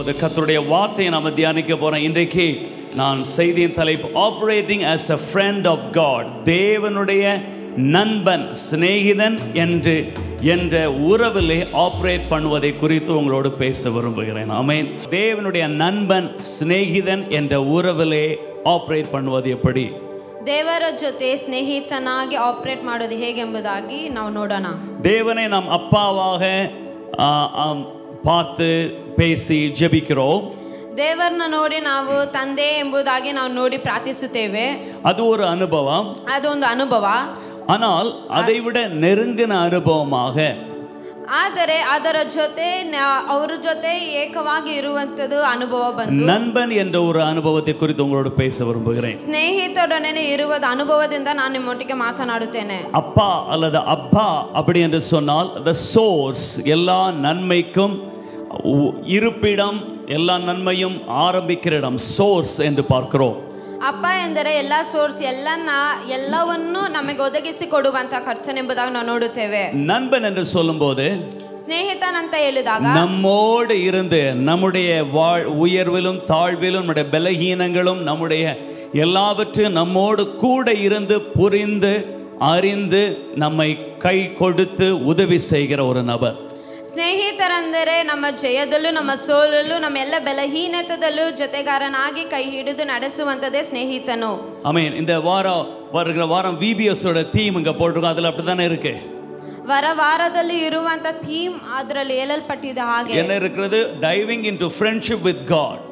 இந்த கர்த்தருடைய வார்த்தையை நாம தியானிக்க போறோம். இன்றைக்கு நான் செய்தியின் தலைப்பு operating as a friend of God, தேவனுடைய நண்பன், சிநேகிதன் என்ற உறவிலே ஆப்ரேட் பண்ணுவதை குறித்து உங்களோடு பேச விரும்புகிறேன். ஆமென். தேவனுடைய நண்பன், சிநேகிதன் என்ற உறவிலே ஆப்ரேட் பண்ணுவது எப்படி? ದೇವರ ಜೊತೆ ಸ್ನೇಹಿತನಾಗಿ ಆಪರೇಟ್ ಮಾಡೋದು ಹೇಗೆಂಬುದಾಗಿ ನಾವು ನೋಡೋಣ. தேவனை நாம் அப்பாவாக பார்த்து பேசி ஜெபிக்கிறோம். ದೇವರನ್ನ ನೋಡಿ ನಾವು ತಂದೆ ಎಂಬುದಾಗಿ ನಾವು ನೋಡಿ ಪ್ರಾರ್ಥಿಸುತ್ತೇವೆ. அது ஒரு அனுபவம். ಅದೊಂದು ಅನುಭವ. ஆனால் அதை விட நெருங்கின அனுபவமாக, ಆದರೆ ಅದರ ಜೊತೆ ಅವರ ಜೊತೆ ಏಕವಾಗಿ ಇರುವಂತದ್ದು ಅನುಭವ ಬಂದು நண்பன் என்ற ஒரு அனுபவத்தை குறித்து உங்களோடு பேச விரும்புகிறேன். ಸ್ನೇಹಿತರೊಡನೆ ಇರುವ ಅನುಭವದಿಂದ ನಾನು ನಿಮ್ಮೊಟ್ಟಿಗೆ ಮಾತನಾಡುತ್ತೇನೆ. அப்பா அல்லது அப்பா அப்படி என்று சொன்னால் the source, எல்லா நன்மைக்கும் இருப்பிடம், எல்லா நன்மையும் ஆரம்பிக்கிற இடம், சோர்ஸ் என்று பார்க்கிறோம். ಅಪ್ಪ ಎಂದರೆ ಎಲ್ಲ ಸೋರ್ಸ್, ಎಲ್ಲವನ್ನೂ ನಮಗೆ ಒದಗಿಸಿ ಕೊಡುವಂತ ಕರ್ತನೆಂಬುದಾಗಿ ನಾವು ನೋಡುತ್ತೇವೆ. நண்பன் என்று சொல்லும்போது, ಸ್ನೇಹಿತನಂತ ಹೇಳಿದಾಗ நம்மோடு இருந்து நம்முடைய உயர்விலும் தாழ்விலும் நம்முடைய பலகீனங்களும் நம்முடைய எல்லாவற்றையும் நம்மோடு கூட இருந்து புரிந்து அறிந்து நம்மை கை கொடுத்து உதவி செய்கிற ஒரு நபர். ಸ್ನೇಹಿತರೆಂದರೆ ನಮ್ಮ ಜಯದಲ್ಲೂ ನಮ್ಮ ಸೋಲಲ್ಲೂ ನಮ್ಮ ಎಲ್ಲ ಬಲಹೀನತೆದಲ್ಲೂ ಜೊತೆಗಾರನಾಗಿ ಕೈ ಹಿಡಿದು ನಡೆಸುವಂತದೇ ಸ್ನೇಹಿತನು. ஆமென். இந்த வருகிற வாரம் VBS ஓட தீம் இங்க போட்டுருக்கோம். அதுல அப்படிதானே இருக்கு. ವಾರದಲ್ಲಿ ಇರುವಂತ ಥೀಮ್ ಅದರಲ್ಲಿ ಹೇಳಲ್ಪಟ್ಟಿದೆ. ಹಾಗೆ என்ன இருக்கிறது? Diving into friendship with God.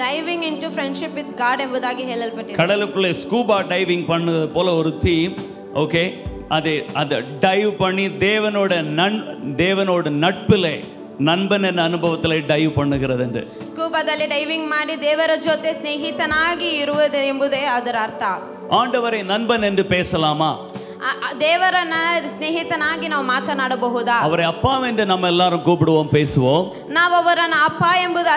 Diving into friendship with God ಎಂಬುದಾಗಿ ಹೇಳಲ್ಪಟ್ಟಿದೆ. கடலுக்குள்ளே ஸ்கூபா டைவிங் பண்ணது போல ஒரு தீம். ஓகே, அதை டைவ் பண்ணி தேவனோட நட்பிலே, நண்பன் என்ற அனுபவத்தில் டைவ் பண்ணுகிறது என்று. ಸ್ಕೂಬಾದಲ್ಲಿ ಡೈವಿಂಗ್ ಮಾಡಿ ದೇವರ ಜೊತೆ ಸ್ನೇಹಿತನಾಗಿ ಇರುವುದು ಎಂಬುದೇ ಅದರ ಅರ್ಥ. ஆண்டவரை நண்பன் என்று பேசலாமா? ದೇವರನ್ನ ಸ್ನೇಹಿತನಾಗಿ ನಾವು ಮಾತನಾಡಬಹುದಾ? அவரை அப்பா என்று நம்ம எல்லாரும் கூப்பிடுவோம், பேசுவோம். ನಾವು ಅವರನ್ನ ಅಪ್ಪ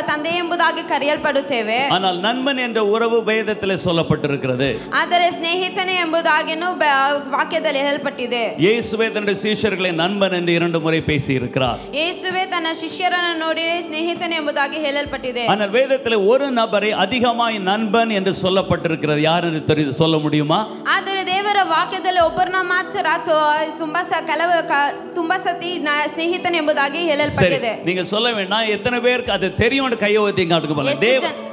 ತಂದೆ ಎಂಬುದಾಗಿ ಕರೆಯಲ್ಪಡುತ್ತೇವೆ. ஆனால் நண்பன் என்ற உறவு வேதத்திலே சொல்லப்பட்டிருக்கிறது. ಆದರೆ ಸ್ನೇಹಿತನೇ ಎಂಬುದಾಗಿನೂ ವಾಕ್ಯದಲ್ಲಿ ಹೇಳಲ್ಪಟ್ಟಿದೆ. இயேசுவே தன்னுடைய சீஷர்களை நண்பன் என்று 2 முறை பேசி இருக்கிறார். ಯೇಸುವೆ ತನ್ನ ಶಿಷ್ಯರನ್ನು ನೋಡಿ ಸ್ನೇಹಿತನೇ ಎಂಬುದಾಗಿ ಹೇಳಲ್ಪಟ್ಟಿದೆ. ஆனால் வேதத்திலே ஒரு நபரை அதிகமாய் நண்பன் என்று சொல்லப்பட்டிருக்கிறது. யார் என்று சொல்ல முடியுமா? ಆದರೆ ದೇವರ ವಾಕ್ಯದಲ್ಲಿ ಒಬ್ಬರನ್ನ ಮಾತ್ರ ತುಂಬಾ ಸತಿ ಸ್ನೇಹಿತನ ಎಂಬುದಾಗಿ ಹೇಳಲ್ಪಟ್ಟಿದೆ. நீங்க சொல்ல வேண்டாம், எத்தனை பேருக்கு அது தெரியும்னு கையை ஊத்தி காட்டுங்க.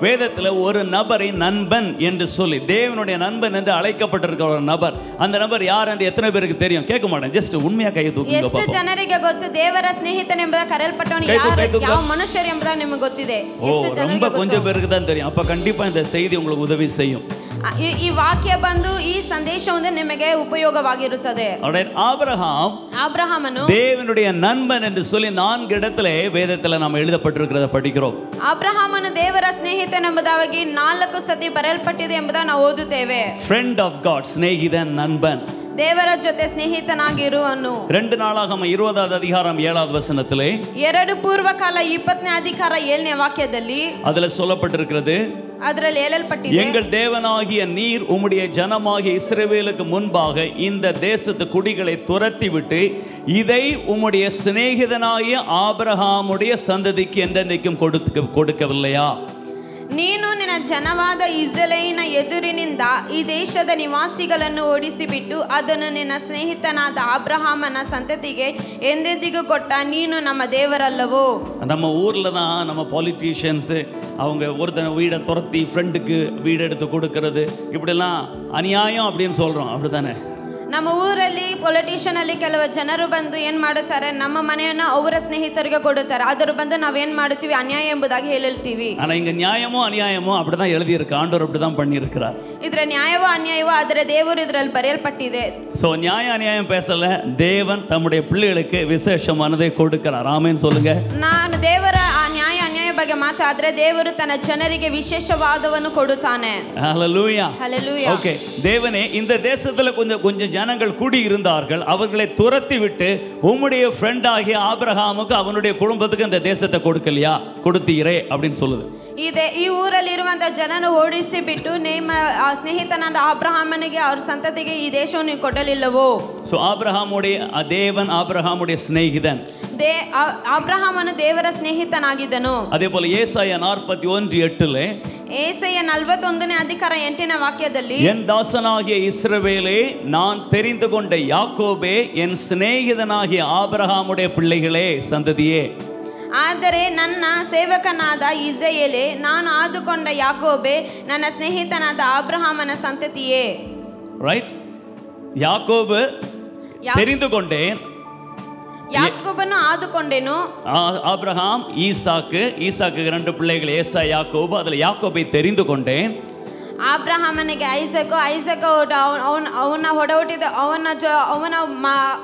வேதத்துல ஒரு நபரை நண்பன் என்று சொல்லி, தேவனுடைய நண்பன் என்று அழைக்கப்பட்டிருக்கிற ஒரு நபர், அந்த நபர் யார் என்று எத்தனை பேருக்கு தெரியும்? கேட்க மாட்டேன், ஜஸ்ட் உண்மையா கையை தூக்குங்க. ಎಷ್ಟು ಜನರಿಗೆ ಗೊತ್ತು ದೇವರ ಸ್ನೇಹಿತನ ಎಂಬುದಾಗಿ ಕರೆಯಲ್ಪಟ್ಟವನು ಯಾರು, ಯಾವ ಮನುಷ್ಯರು ಎಂಬುದಾಗಿ ನಿಮಗೆ ಗೊತ್ತಿದೆ? ಎಷ್ಟು ಜನರಿಗೆ ಗೊತ್ತು? கொஞ்சம் பேருக்கு தான் தெரியும். அப்ப கண்டிப்பா இந்த செய்தி உங்களுக்கு உதவி செய்யும். ಈ ವಾಕ್ಯ ಬಂದು ಈ ಸಂದೇಶವು ನಿಮಗೆ ಉಪಯೋಗವಾಗಿರುತ್ತದೆ. ஆபிரகாமನು தேவனுடைய நண்பன் என்று சொல்லி 4 இடத்திலே வேதத்தில் நாம் எழுதப்பட்டிருக்கிறத படிக்கிறோம். ಆಬ್ರಹಾಮನು ದೇವರ ಸ್ನೇಹಿತನೆಂಬುದಾಗಿ 4 ಸತಿ ಬರೆಯಲ್ಪಟ್ಟಿದೆ ಎಂಬುದನ್ನು ನಾವು ಓದುತ್ತೇವೆ. ಫ್ರೆಂಡ್ ಆಫ್ ಗಾಡ್, ಸ್ನೇಹಿತನ್, ನண்பன், ದೇವರ ಜೊತೆ ಸ್ನೇಹಿತನಾಗಿರುವನು. 2 நாளாகமம் 20வது அதிகாரம் 7வது வசனத்திலே, 2 ಪೂರ್ವಕಾಲ 20ನೇ ಅಧಿಕಾರ 7ನೇ ವಾಕ್ಯದಲ್ಲಿ ಅದರಲ್ಲಿ சொல்லப்பட்டிருக்கிறது, ಅದರಲ್ಲಿ ಹೇಳಲ್ಪಟ್ಟಿದೆ, எங்கள் தேவனாகிய நீர் உம்முடைய ஜனமாகிய இஸ்ரவேலுக்கு முன்பாக இந்த தேசத்து குடிகளை துரத்தி விட்டு இதை உம்முடைய சிநேகிதனாகிய ஆபிரகாமுடைய சந்ததிக்கு என்றென்றைக்கும் கொடுக்கவில்லையா? ನೀನು ನಿನ್ನ ಜನವಾದ ಇಸ್ರಾಯೇಲಿನ ಎದುರಿನಿಂದ ಈ ದೇಶದ ನಿವಾಸಿಗಳನ್ನು ಓಡಿಸಿಬಿಟ್ಟು ಅದನ್ನು ನಿನ್ನ ಸ್ನೇಹಿತನಾದ ಅಬ್ರಹಾಮನ ಸಂತತಿಗೆ ಎಂದೆಂದಿಗೂ ಕೊಟ್ಟ ನೀನು ನಮ್ಮ ದೇವರಲ್ಲವೋ? நம்ம ஊர்ல தான் நம்ம பாலிட்டிஷியன்ஸ் அவங்க ஒருத்தன வீடை துரத்தி ஃப்ரெண்டுக்கு வீடு எடுத்து கொடுக்கறது, இப்படிலாம் அநியாயம் அப்படின்னு சொல்றோம், அப்படித்தானே? ನಮ್ಮ ಊರಲ್ಲಿ ಪೊಲಿಟಿಷಿಯನ್ ಅಲ್ಲಿ ಕೆಲವು ಜನರು ಬಂದು ಏನ್ ಮಾಡುತ್ತಾರೆ, ನಮ್ಮ ಮನೆಯನ್ನು ಅವರ ಸ್ನೇಹಿತರಿಗೆ ಕೊಡುತ್ತಾರೆ. ಅದರ ಬಂದು ನಾವೇನ್ ಮಾಡುತ್ತೀವಿ, ಅನ್ಯಾಯ ಎಂಬುದಾಗಿ ಹೇಳ್ತೀವಿ. ஆனா இங்க நியாயமோ அநியாயமோ அப்படிதான் எழுதி இருக்கு. ஆண்டவர் அப்படிதான் பண்ணி இருக்கிறார். ಇದ್ರ ನ್ಯಾಯವೋ ಅನ್ಯಾಯವೋ ಆದರೆ ದೇವರು ಇದರಲ್ಲಿ ಬರೆಯಲ್ಪಟ್ಟಿದೆ. சோ நியாய அநியாயம் பேசல, தேவன் தம்முடைய பிள்ளைகளுக்கு விசேஷமானதை கொடுக்கிறார். ஆமென் சொல்லுங்க. ನಾನು ದೇವರ ನ್ಯಾಯ ಅನ್ಯಾಯ ಬಗ್ಗೆ ಮಾತಾಡಿದ್ರೆ ದೇವರು ತನ್ನ ಜನರಿಗೆ ವಿಶೇಷವಾದವನ್ನು ಕೊಡುತ್ತಾನೆ. ஹல்லேலூயா, ஹல்லேலூயா. ஓகே, தேவனே இந்த தேசத்துல கொஞ்சம் ஜனங்கள் கூடி இருந்தார்கள், அவர்களை துரத்தி விட்டு உம்முடைய ஃப்ரெண்ட் ஆகிய ஆபிரகாமுக்கு அவனுடைய குடும்பத்துக்கு இந்த தேசத்தை கொடுக்கலையா? கொடுத்தீரே அப்படின்னு சொல்லுது. ಈ ಊರಲ್ಲಿ ಇರುವಂತ ಜನರು ಓಡಿಸಿ ಬಿಟ್ಟು ನಿಮ್ಮ ಸ್ನೇಹಿತನಾದ ಅಬ್ರಹಾಮನಿಗೆ ಅವರ ಸಂತತಿಗೆ ಈ ದೇಶವನ್ನು ಕೊಡಲಿಲ್ಲವೋ? சோ ஆபிரகாமுடைய தேவன் ஆபிரகாமுடைய சிநேகிதன். ಅಬ್ರಹಾಮನು ದೇವರ ಸ್ನೇಹಿತನಾಗಿದ್ದನು. அதே அதே போல ஏசாயா 41:8 ಏಸಾಯ 41ನೇ ಅಧಿಕಾರ 8ನೇ ವಾಕ್ಯದಲ್ಲಿ என் தாசனாகிய இஸ்ரவேலே நான் தெரிந்து கொண்ட யாக்கோபே என் சிநேகிதனாகிய ஆபிரகாமுடைய பிள்ளைகளே சந்ததியே ಆದರೆ ನನ್ನ ಸೇವಕನಾದ ಇಸ್ರಾಯೇಲೇ ನಾನು ಆದುಕೊಂಡ ಯಾಕೋಬೆ ನನ್ನ ಸ್ನೇಹಿತನಾದ ಅಬ್ರಹಾಮನ ಸಂತತಿಯೇ ரைட் யாக்கோபு தெரிந்து கொண்டேன் ಯಾಕೋಬನ್ನು ಆದುಕೊಂಡೆನು ஆபிரகாம் ஈசாக்கு ரெண்டு பிள்ளைகள் ஏசா யாக்கோபு அதுல யாக்கோபை தெரிந்து கொண்டேன் ಅಬ್ರಹಾಮನಿಗೆ ಐಸಕ ಅವನ ಹೊಡಹುಟ್ಟಿದ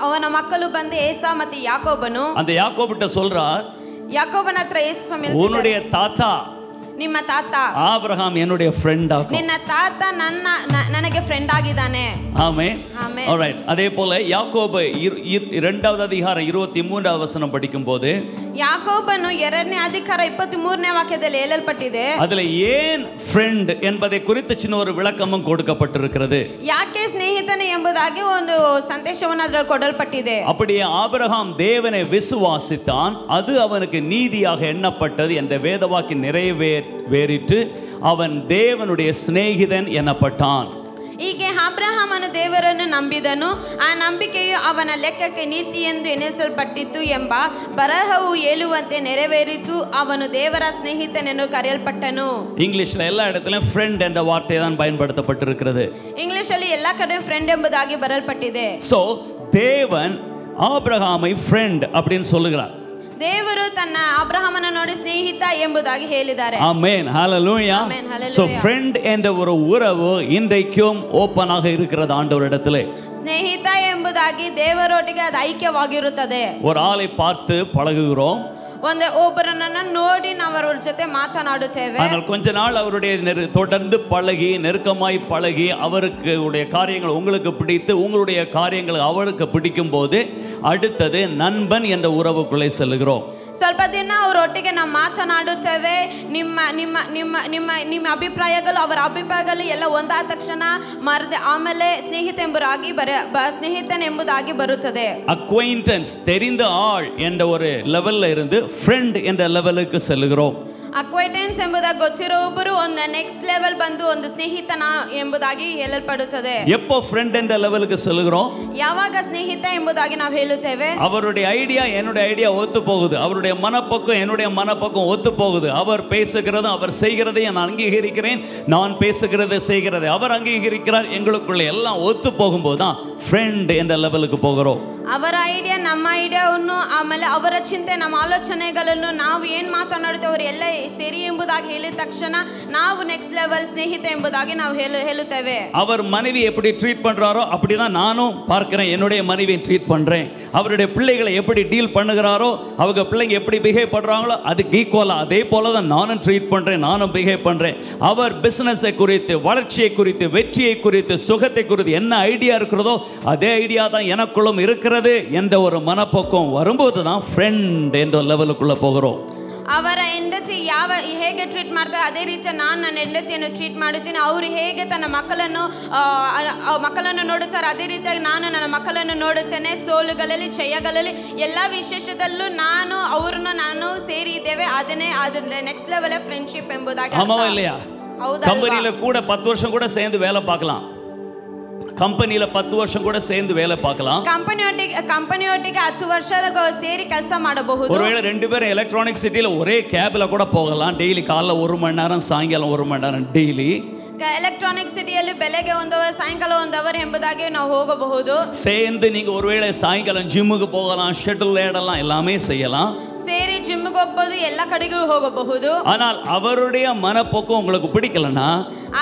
ಅವನ ಮಕ್ಕಳು ಬಂದು ಏಸಾ ಮತ್ತು ಯಾಕೋಬನು அந்த யாக்கோபிட்ட சொல்றார் ಯಾಕೋಬನ ಹತ್ರ ಯೇಸು ಸ್ವಾಮಿ உன்னுடைய தாத்தா ನಿಮ್ಮ ತಾತ ஆபிரகாம் என்னுடைய ಫ್ರೆಂಡ್ ஆகும் ನಿನ್ನ ತಾತ ನನಗೆ ಫ್ರೆಂಡ್ ಆಗಿದ್ದಾನೆ ஆமென் ஆமென் ஆல்ரைட் அதே போல யாக்கோபு இரண்டாவது அதிகாரம் 23வது வசனம் படிக்கும்போது ಯಾಕೋಬನು 2ನೇ ಅಧಿಕಾರ 23ನೇ ವಾಕ್ಯದಲ್ಲಿ ಹೇಳಲ್ಪಟ್ಟಿದೆ அதுல ஏன் ಫ್ರೆಂಡ್ என்பதை குறித்து சின்ன ஒரு விளக்கமும் கொடுக்கப்பட்டிருக்கிறது ಯಾಕೆ ಸ್ನೇಹಿತನೇ ಎಂಬುದಾಗಿ ಒಂದು ಸಂದೇಶವನ್ನು ಅದರಲ್ಲಿ ಕೊಡಲ್ಪಟ್ಟಿದೆ அப்படியே ஆபிரகாம் தேவனை விசுவாசித்தான் அது அவனுக்கு நீதியாக எண்ணப்பட்டது என்ற வேதவாக்கி நிறைவேறிற்று அவன் தேவனுடைய சிநேகிதன் எனப்பட்டான் ಹೀಗೆ ಅಬ್ರಹಾಮನು ದೇವರನ್ನು ನಂಬಿದನು ಆ ನಂಬಿಕೆಯು ಅವನ ಲೆಕ್ಕಕ್ಕೆ ನೀತಿ ಎಂದು ಎಣಿಸಲ್ಪಟ್ಟಿತು ಎಂಬ ಬರಹವು ಹೇಳುವಂತೆ ನೆರವೇರಿತು ಅವನು ದೇವರ ಸ್ನೇಹಿತನೆಂದು ಕರೆಯಲ್ಪಟ್ಟನು இங்கிலீஷ்ல எல்லா இடத்திலும் ஃப்ரெண்ட் என்ற வார்த்தை தான் பயன்படுத்தப்பட்டிருக்கிறது ಇಂಗ್ಲಿಷಲ್ಲಿ ಎಲ್ಲ ಕಡೆ ಫ್ರೆಂಡ್ ಎಂಬುದಾಗಿ ಬರೆಯಲ್ಪಟ್ಟಿದೆ சோ தேவன் ஆபிரகாமை ஃப்ரெண்ட் அப்படின்னு சொல்லுகிறார் ದೇವರು ತನ್ನ ಅಬ್ರಹಾಮನ ನೋಡಿ ಸ್ನೇಹಿತ ಎಂಬುದಾಗಿ ಹೇಳಿದ್ದಾರೆ ஆமென் ஹalleluya ஆமென் ஹalleluya சோ ஃப்ரெண்ட் என்ற ஒரு உறவு இன்றைக்கும் ஓபனாக இருக்கிறது ஆண்டவரிடத்திலே ಸ್ನೇಹಿತ ಎಂಬುದಾಗಿ ದೇವರೊಟ್ಟಿಗೆ ಅದು ಐಕ್ಯವಾಗಿರುತ್ತದೆ ஒரு ஆளை பார்த்து பழகுகிறோம் ಒಬ್ಬರನ್ನ ನೋಡಿ ನಾವು ಅವರ ಜೊತೆ ಮಾತನಾಡುತ್ತೇವೆ ஆனால் கொஞ்ச நாள் அவருடைய தொடர்ந்து பழகி நெருக்கமாய் பழகி அவருக்கு உடைய காரியங்கள் உங்களுக்கு பிடித்து உங்களுடைய காரியங்கள் அவருக்கு பிடிக்கும் போது அடுத்தது நண்பன் என்ற உறவுக்குள்ளே செல்கிறோம் ಸ್ವಲ್ಪ ದಿನ ಅವರೊಟ್ಟಿಗೆ ನಾವು ಮಾತನಾಡುತ್ತೇವೆ ನಿಮ್ಮ ನಿಮ್ಮ ನಿಮ್ಮ ನಿಮ್ಮ ನಿಮ್ಮ ಅಭಿಪ್ರಾಯಗಳು ಅವರ ಅಭಿಪ್ರಾಯಗಳು ಎಲ್ಲ ಒಂದಾದ ತಕ್ಷಣ ಆಮೇಲೆ ಸ್ನೇಹಿತನೆಂಬುದಾಗಿ ಬರುತ್ತದೆ அக்வைண்டன்ஸ் தெரிந்த ஆள் என்ற ஒரு லெவல்ல இருந்து ஃப்ரெண்ட் என்ற லெவலுக்கு செல்கிறோம் ಅಕ್ವೈಟೆನ್ಸ್ ಎಂಬುದಾಗಿ ಗೊತ್ತಿರೋ ಒಬ್ಬರು ಒಂದು ನೆಕ್ಸ್ಟ್ ಲೆವೆಲ್ ಬಂದು ಒಂದು ಸ್ನೇಹಿತನ ಎಂಬುದಾಗಿ ಹೇಳಲ್ಪಡುತ್ತದೆ எப்போ ஃப்ரெண்ட் என்ற லெவலுக்கு செல்கிறோம் ಯಾವಾಗ ಸ್ನೇಹಿತ ಎಂಬುದಾಗಿ ನಾವು ಹೇಳುತ್ತೇವೆ அவருடைய ஐடியா என்னுடைய ஐடியா ஒத்து போகுது அவருடைய மனப்பக்கம் என்னுடைய மனப்பக்கம் ஒத்து போகுது அவர் பேசுகிறதும் அவர் செய்கிறதையும் நான் அங்கீகரிக்கிறேன் நான் பேசுகிறதை செய்கிறதை அவர் அங்கீகரிக்கிறார் எங்களுக்குள்ள எல்லாம் ஒத்து போகும்போது தான் ஃப்ரெண்ட் என்ற லெவலுக்கு போகிறோம் ಅವರ ಐಡಿಯಾ ನಮ್ಮ ಐಡಿಯಾವನ್ನು ಆಮೇಲೆ ಅವರ ಚಿಂತೆ ನಮ್ಮ ಆಲೋಚನೆಗಳನ್ನು ನಾವು ಏನು ಮಾತನಾಡುತ್ತೇವೆ ಅವರು ಎಲ್ಲ ಸರಿ ಎಂಬುದಾಗಿ ಹೇಳಿದ ತಕ್ಷಣ ನಾವು ನೆಕ್ಸ್ಟ್ ಲೆವೆಲ್ ಸ್ನೇಹಿತ ಎಂಬುದಾಗಿ ನಾವು ಹೇಳುತ್ತೇವೆ அவர் மனைவி எப்படி ட்ரீட் பண்றாரோ அப்படிதான் நானும் பார்க்கிறேன் என்னுடைய மனைவியை ட்ரீட் பண்றேன் அவருடைய பிள்ளைகளை எப்படி டீல் பண்ணுகிறாரோ அவங்க பிள்ளைங்க எப்படி பிஹேவ் பண்றாங்களோ அதுக்கு ஈக்குவலா அதே போல தான் நானும் ட்ரீட் பண்றேன் நானும் பிஹேவ் பண்றேன் அவர் பிசினஸை குறித்து வளர்ச்சியை குறித்து வெற்றியை குறித்து சுகத்தை குறித்து என்ன ஐடியா இருக்கிறதோ அதே ஐடியா தான் எனக்குள்ளும் இருக்கிறது என்ற ஒரு மனப்போக்கம் வரும்போது தான் ஃப்ரெண்ட் என்ற லெவலுக்குள்ள போகிறோம் ಅವರ ಹೆಂಡತಿ ಹೇಗೆ ಟ್ರೀಟ್ ಮಾಡ್ತಾರೆ ಅದೇ ರೀತಿ ನಾನು ನನ್ನ ಹೆಂಡತಿಯನ್ನು ಟ್ರೀಟ್ ಮಾಡುತ್ತೀನಿ ಅವರು ಹೇಗೆ ತನ್ನ ಮಕ್ಕಳನ್ನು ನೋಡುತ್ತಾರೆ ಅದೇ ರೀತಿಯಾಗಿ ನಾನು ನನ್ನ ಮಕ್ಕಳನ್ನು ನೋಡುತ್ತೇನೆ ಸೋಲುಗಳಲ್ಲಿ ಜಯಗಳಲ್ಲಿ ಎಲ್ಲ ವಿಶೇಷದಲ್ಲೂ ನಾನು ಸೇರಿ ಇದ್ದೇವೆ ಅದನ್ನೇ ನೆಕ್ಸ್ಟ್ ಲೆವೆಲ್ ಫ್ರೆಂಡ್ಶಿಪ್ ಎಂಬುದಾಗಿ ஆமாவா இல்லையா கம்பெனில கூட 10 வருஷம் கூட சேர்ந்து வேலை பார்க்கலாம் ಕಂಪನಿಲ 10 ವರ್ಷ ಕೂಡ ಸೇರ್ந்து வேலை பார்க்கலாம் ಕಂಪನಿಯೊಟ್ಟಿಗೆ 10 ವರ್ಷ ಸೇರಿ ಕೆಲಸ ಮಾಡಬಹುದು ஒருவேளை ரெண்டு பேரும் எலக்ட்ரானிக் சிட்டில ஒரே கேப்ல கூட போகலாம் டெய்லி காலைல 1 மணி நேரம் சாயங்காலம் 1 மணி நேரம் டெய்லி ಎಲೆಕ್ಟ್ರಾನಿಕ್ ಸಿಟಿಯಲ್ಲಿ ಬೆಳಗ್ಗೆ 1 ಅವರ್ ಸಾಯಂಕಾಲ 1 ಅವರ್ ಎಂಬುದಾಗಿ ನಾವು ಹೋಗಬಹುದು சேர்ந்து நீங்க ஒருவேளை சாயங்காலம் ஜிம்முக்கு போகலாம் ஷட்டில் விளையாடலாம் எல்லாமே செய்யலாம் ಸೇರಿ ಜಿಮ್ಗೆ ಹೋಗಬಹುದು ಎಲ್ಲ ಕಡೆಗೂ ಹೋಗಬಹುದು ஆனால் அவருடைய மனப்போக்கம் உங்களுக்கு பிடிக்கலனா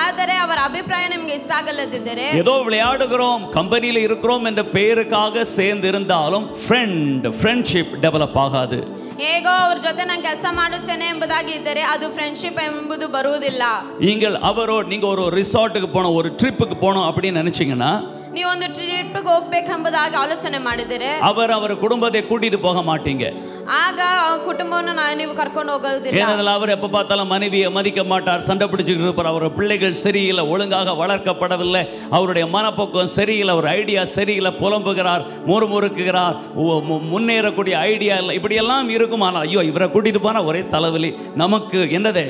ಆದರೆ ಅವರ ಅಭಿಪ್ರಾಯ ನಿಮಗೆ ಇಷ್ಟ ಆಗಲ್ಲದಿದ್ದರೆ ஏதோ விளையாடுகிறோம் கம்பெனில இருக்கிறோம் என்ற பெயருக்காக சேர்ந்து இருந்தாலும் ஃப்ரெண்ட்ஷிப் டெவலப் ஆகாது ಹೇಗೋ ಅವರ ಜೊತೆ ನಾನು ಕೆಲಸ ಮಾಡುತ್ತೇನೆ ಎಂಬುದಾಗಿ ಇದ್ದರೆ ಅದು ಫ್ರೆಂಡ್ಶಿಪ್ ಎಂಬುದು ಬರುವುದಿಲ್ಲ நீங்கள் நீங்க ஒரு ரிசார்ட்டுக்கு போணும் ஒரு ட்ரிப்புக்கு போணும் அப்படி நினைச்சீங்கன்னா ನೀವು ಒಂದು ಟ್ರಿಪ್ ಹೋಗ್ಬೇಕೆಂಬುದಾಗಿ ಆಲೋಚನೆ ಮಾಡಿದರೆ அவர் குடும்பத்தை கூட்டிட்டு போக மாட்டீங்க. ಆಗ ಕುಟುಂಬವನ್ನು ನೀವು ಕರ್ಕೊಂಡು ಹೋಗೋದಿಲ್ಲ. ஏனென்றால் அவர் எப்ப பார்த்தாலும் மனைவியை மதிக்க மாட்டார், சண்டை பிடிச்சிட்டு இருப்பார். அவர் பிள்ளைகள் சரியில்லை, ஒழுங்காக வளர்க்கப்படவில்லை, அவருடைய மனப்போக்கம் சரியில்லை, அவர் ஐடியா சரியில்லை, புலம்புகிறார், முறுமுறுக்குகிறார், முன்னேறக்கூடிய ஐடியா இல்லை, இப்படியெல்லாம் இருக்கும். ஆனால் ஐயோ இவரை கூட்டிட்டு போனா ஒரே தலைவலி, நமக்கு என்னதே